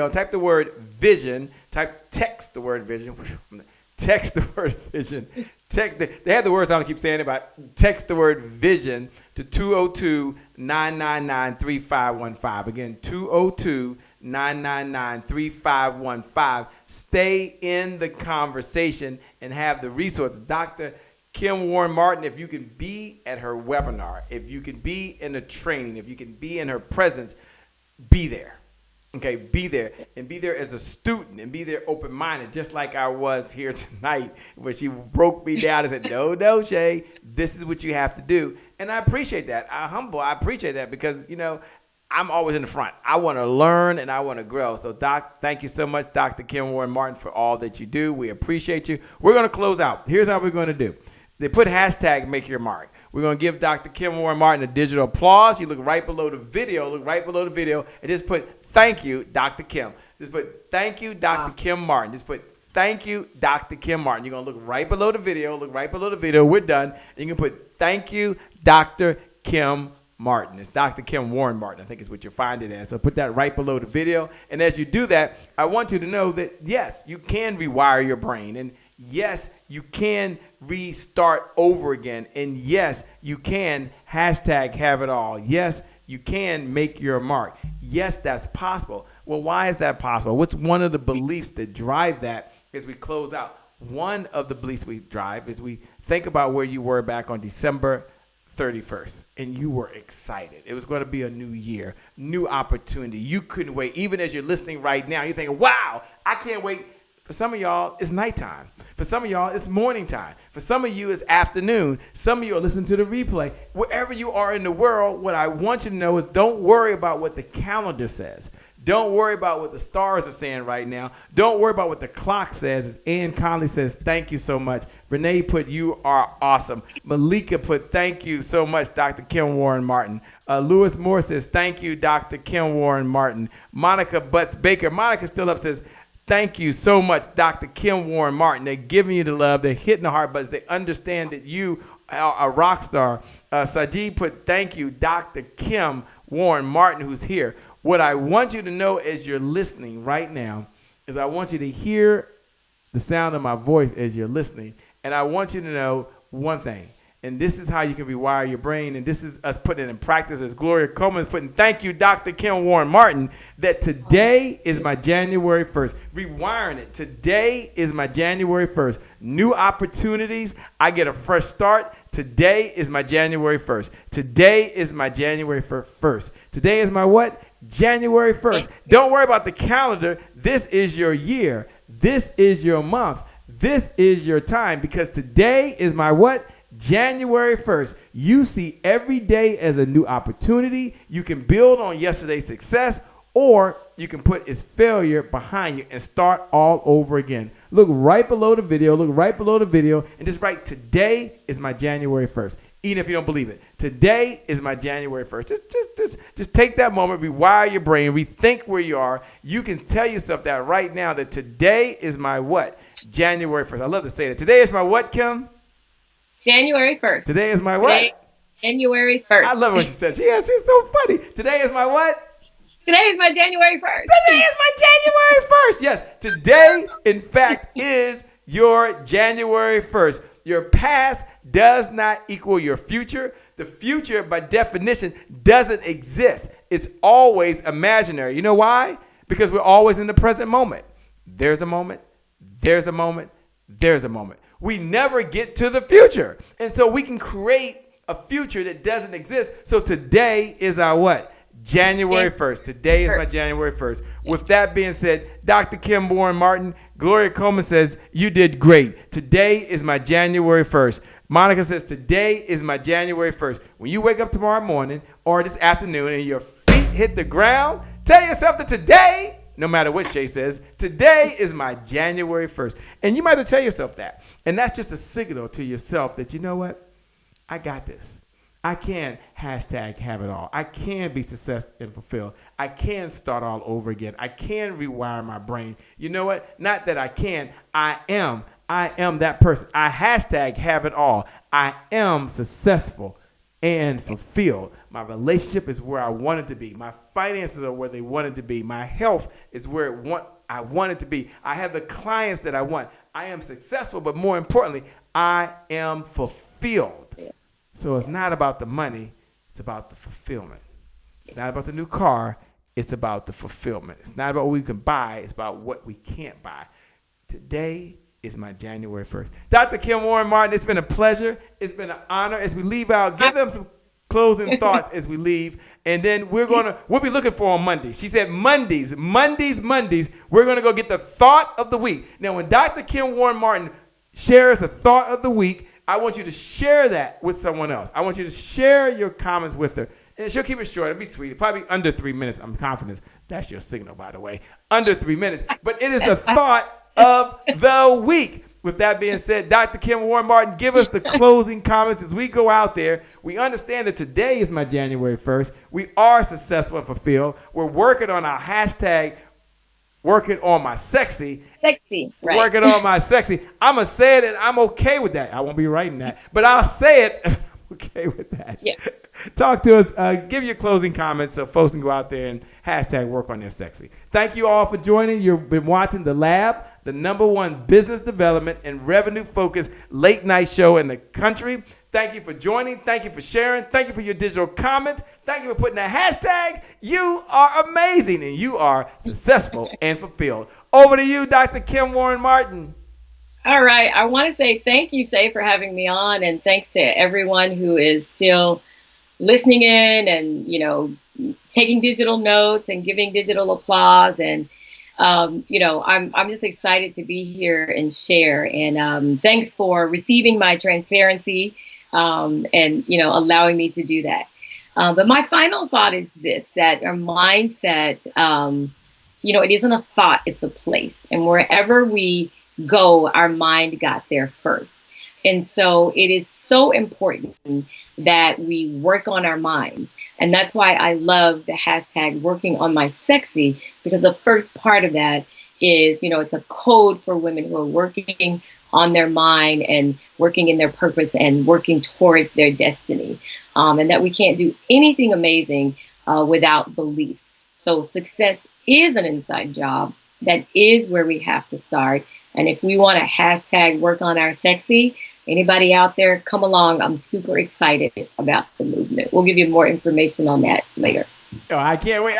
type the word vision, text the word vision. Text the word vision. They have the words I don't keep saying about. Text the word vision to 202-999-3515. Again, 202-999-3515. Stay in the conversation and have the resources. Dr. Kim Warren Martin, if you can be at her webinar, if you can be in the training, if you can be in her presence, be there. Okay, be there, and be there as a student, and be there open-minded, just like I was here tonight, where she broke me down and said, no, Shay, this is what you have to do. And I appreciate that. I appreciate that because, I'm always in the front. I want to learn and I want to grow. So, Doc, thank you so much, Dr. Kim Warren Martin, for all that you do. We appreciate you. We're going to close out. Here's how we're going to do. They put hashtag make your mark. We're going to give Dr. Kim Warren Martin a digital applause. You look right below the video, and just put thank you, Dr. Kim. Just put thank you, Dr. Kim Martin. Just put thank you, Dr. Kim Martin. You're going to look right below the video. We're done. And you can put thank you, Dr. Kim Martin. It's Dr. Kim Warren Martin, I think is what you'll find it as. So put that right below the video. And as you do that, I want you to know that, yes, you can rewire your brain. And yes, you can restart over again. And yes, you can hashtag have it all. Yes, you can make your mark. Yes, that's possible. Well, why is that possible? What's one of the beliefs that drive that as we close out? One of the beliefs we drive is we think about where you were back on December 31st, and you were excited. It was going to be a new year, new opportunity. You couldn't wait. Even as you're listening right now, you're thinking, wow, I can't wait. For some of y'all, it's nighttime. For some of y'all, it's morning time. For some of you, it's afternoon. Some of you are listening to the replay. Wherever you are in the world, what I want you to know is don't worry about what the calendar says. Don't worry about what the stars are saying right now. Don't worry about what the clock says. As Ann Conley says, thank you so much. Renee put, you are awesome. Malika put, thank you so much, Dr. Kim Warren Martin. Lewis Moore says, thank you, Dr. Kim Warren Martin. Monica Butts Baker. Monica still up says, thank you so much, Dr. Kim Warren Martin. They're giving you the love. They're hitting the heart buttons. They understand that you are a rock star. Sajid put, thank you, Dr. Kim Warren Martin, who's here. What I want you to know as you're listening right now is I want you to hear the sound of my voice as you're listening. And I want you to know one thing. And this is how you can rewire your brain. And this is us putting it in practice as Gloria Coleman's putting, thank you, Dr. Kim Warren Martin, that today is my January 1st. Rewiring it. Today is my January 1st. New opportunities. I get a fresh start. Today is my January 1st. Today is my January 1st. Today is my what? January 1st. Don't worry about the calendar. This is your year. This is your month. This is your time, because today is my what? January 1st. You see every day as a new opportunity. You can build on yesterday's success, or you can put its failure behind you and start all over again. Look right below the video. And just write, today is my January 1st. Even if you don't believe it. Today is my January 1st. Just take that moment, rewire your brain, rethink where you are. You can tell yourself that right now, that today is my what? January 1st. I love to say that. Today is my what, Kim? January 1st. Today is my what? January 1st. I love what she said. Yes, it's so funny. Today is my what? Today is my January 1st. Today is my January 1st. Yes, today, in fact, is your January 1st. Your past does not equal your future. The future, by definition, doesn't exist. It's always imaginary. You know why? Because we're always in the present moment. There's a moment, there's a moment, there's a moment. We never get to the future. And so we can create a future that doesn't exist. So today is our what? January 1st. Today is my January 1st. With that being said, Dr. Kim Warren Martin, Gloria Coleman says, you did great. Today is my January 1st. Monica says, today is my January 1st. When you wake up tomorrow morning or this afternoon and your feet hit the ground, tell yourself that today, no matter what Shay says, today is my January 1st. And you might have tell yourself that. And that's just a signal to yourself that, you know what? I got this. I can hashtag have it all. I can be success and fulfilled. I can start all over again. I can rewire my brain. You know what? Not that I can. I am that person. I hashtag have it all. I am successful and fulfilled. My relationship is where I want it to be. My finances are where they want it to be. My health is where I want it to be. I have the clients that I want. I am successful, but more importantly, I am fulfilled. So it's not about the money, it's about the fulfillment. It's not about the new car, it's about the fulfillment. It's not about what we can buy, it's about what we can't buy. Today is my January 1st. Dr. Kim Warren Martin, it's been a pleasure. It's been an honor. As we leave out, give them some closing thoughts as we leave. And then we'll be looking for on Monday. She said Mondays, we're going to go get the thought of the week. Now, when Dr. Kim Warren Martin shares the thought of the week, I want you to share that with someone else. I want you to share your comments with her. And she'll keep it short. It'll be sweet. It'll probably be under 3 minutes. I'm confident. That's your signal, by the way. Under 3 minutes. But it is the thought of the week. With that being said, Dr. Kim Warren Martin, give us the closing comments as we go out there. We understand that today is my January 1st. We are successful and fulfilled. We're working on our hashtag working on my sexy. Sexy, right. Working on my sexy. I'm going to say it and I'm okay with that. I won't be writing that, but I'll say it. I'm okay with that. Yeah. Talk to us. Give your closing comments so folks can go out there and hashtag work on their sexy. Thank you all for joining. You've been watching The Lab, the #1 business development and revenue focused late night show in the country. Thank you for joining. Thank you for sharing. Thank you for your digital comments. Thank you for putting a hashtag. You are amazing and you are successful and fulfilled. Over to you, Dr. Kim Warren Martin. All right. I want to say thank you, Shay, for having me on. And thanks to everyone who is still listening in and, taking digital notes and giving digital applause. And, I'm just excited to be here and share. And thanks for receiving my transparency and allowing me to do that. But my final thought is this, that our mindset, it isn't a thought, it's a place. And wherever we go, our mind got there first. And so it is so important that we work on our minds. And that's why I love the hashtag working on my sexy, because the first part of that is, it's a code for women who are working on their mind and working in their purpose and working towards their destiny. And that we can't do anything amazing without beliefs. So success is an inside job. That is where we have to start. And if we want to hashtag work on our sexy, anybody out there, come along. I'm super excited about the movement. We'll give you more information on that later. Oh, I can't wait.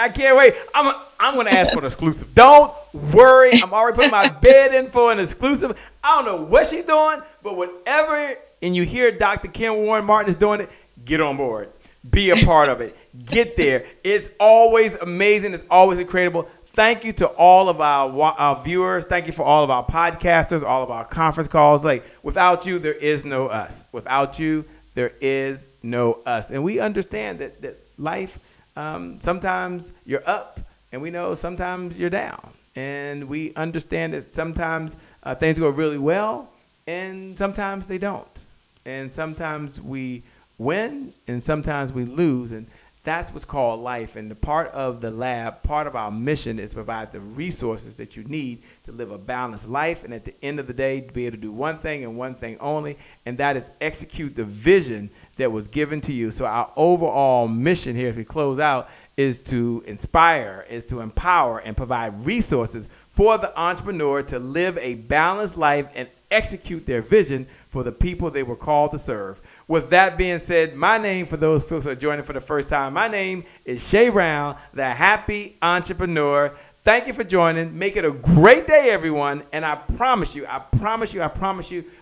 I'm going to ask for an exclusive. Don't worry. I'm already putting my bid in for an exclusive. I don't know what she's doing, but whatever, and you hear Dr. Kim Warren Martin is doing it, get on board. Be a part of it. Get there. It's always amazing. It's always incredible. Thank you to all of our viewers. Thank you for all of our podcasters, all of our conference calls. Like, without you, there is no us. Without you, there is no us. And we understand that life, sometimes you're up, and we know sometimes you're down. And we understand that sometimes things go really well, and sometimes they don't. And sometimes we win, and sometimes we lose. And that's what's called life. And the part of the lab, part of our mission is to provide the resources that you need to live a balanced life. And at the end of the day, to be able to do one thing and one thing only, and that is execute the vision that was given to you. So our overall mission here as we close out is to inspire, is to empower and provide resources for the entrepreneur to live a balanced life and execute their vision for the people they were called to serve. With that being said, my name, for those folks who are joining for the first time, my name is Shay Brown, the Happy Entrepreneur. Thank you for joining. Make it a great day, everyone. And I promise you,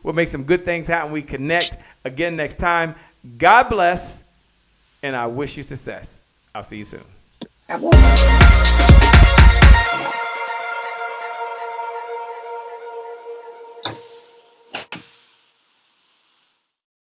we'll make some good things happen. We connect again next time. God bless, and I wish you success. I'll see you soon. God bless.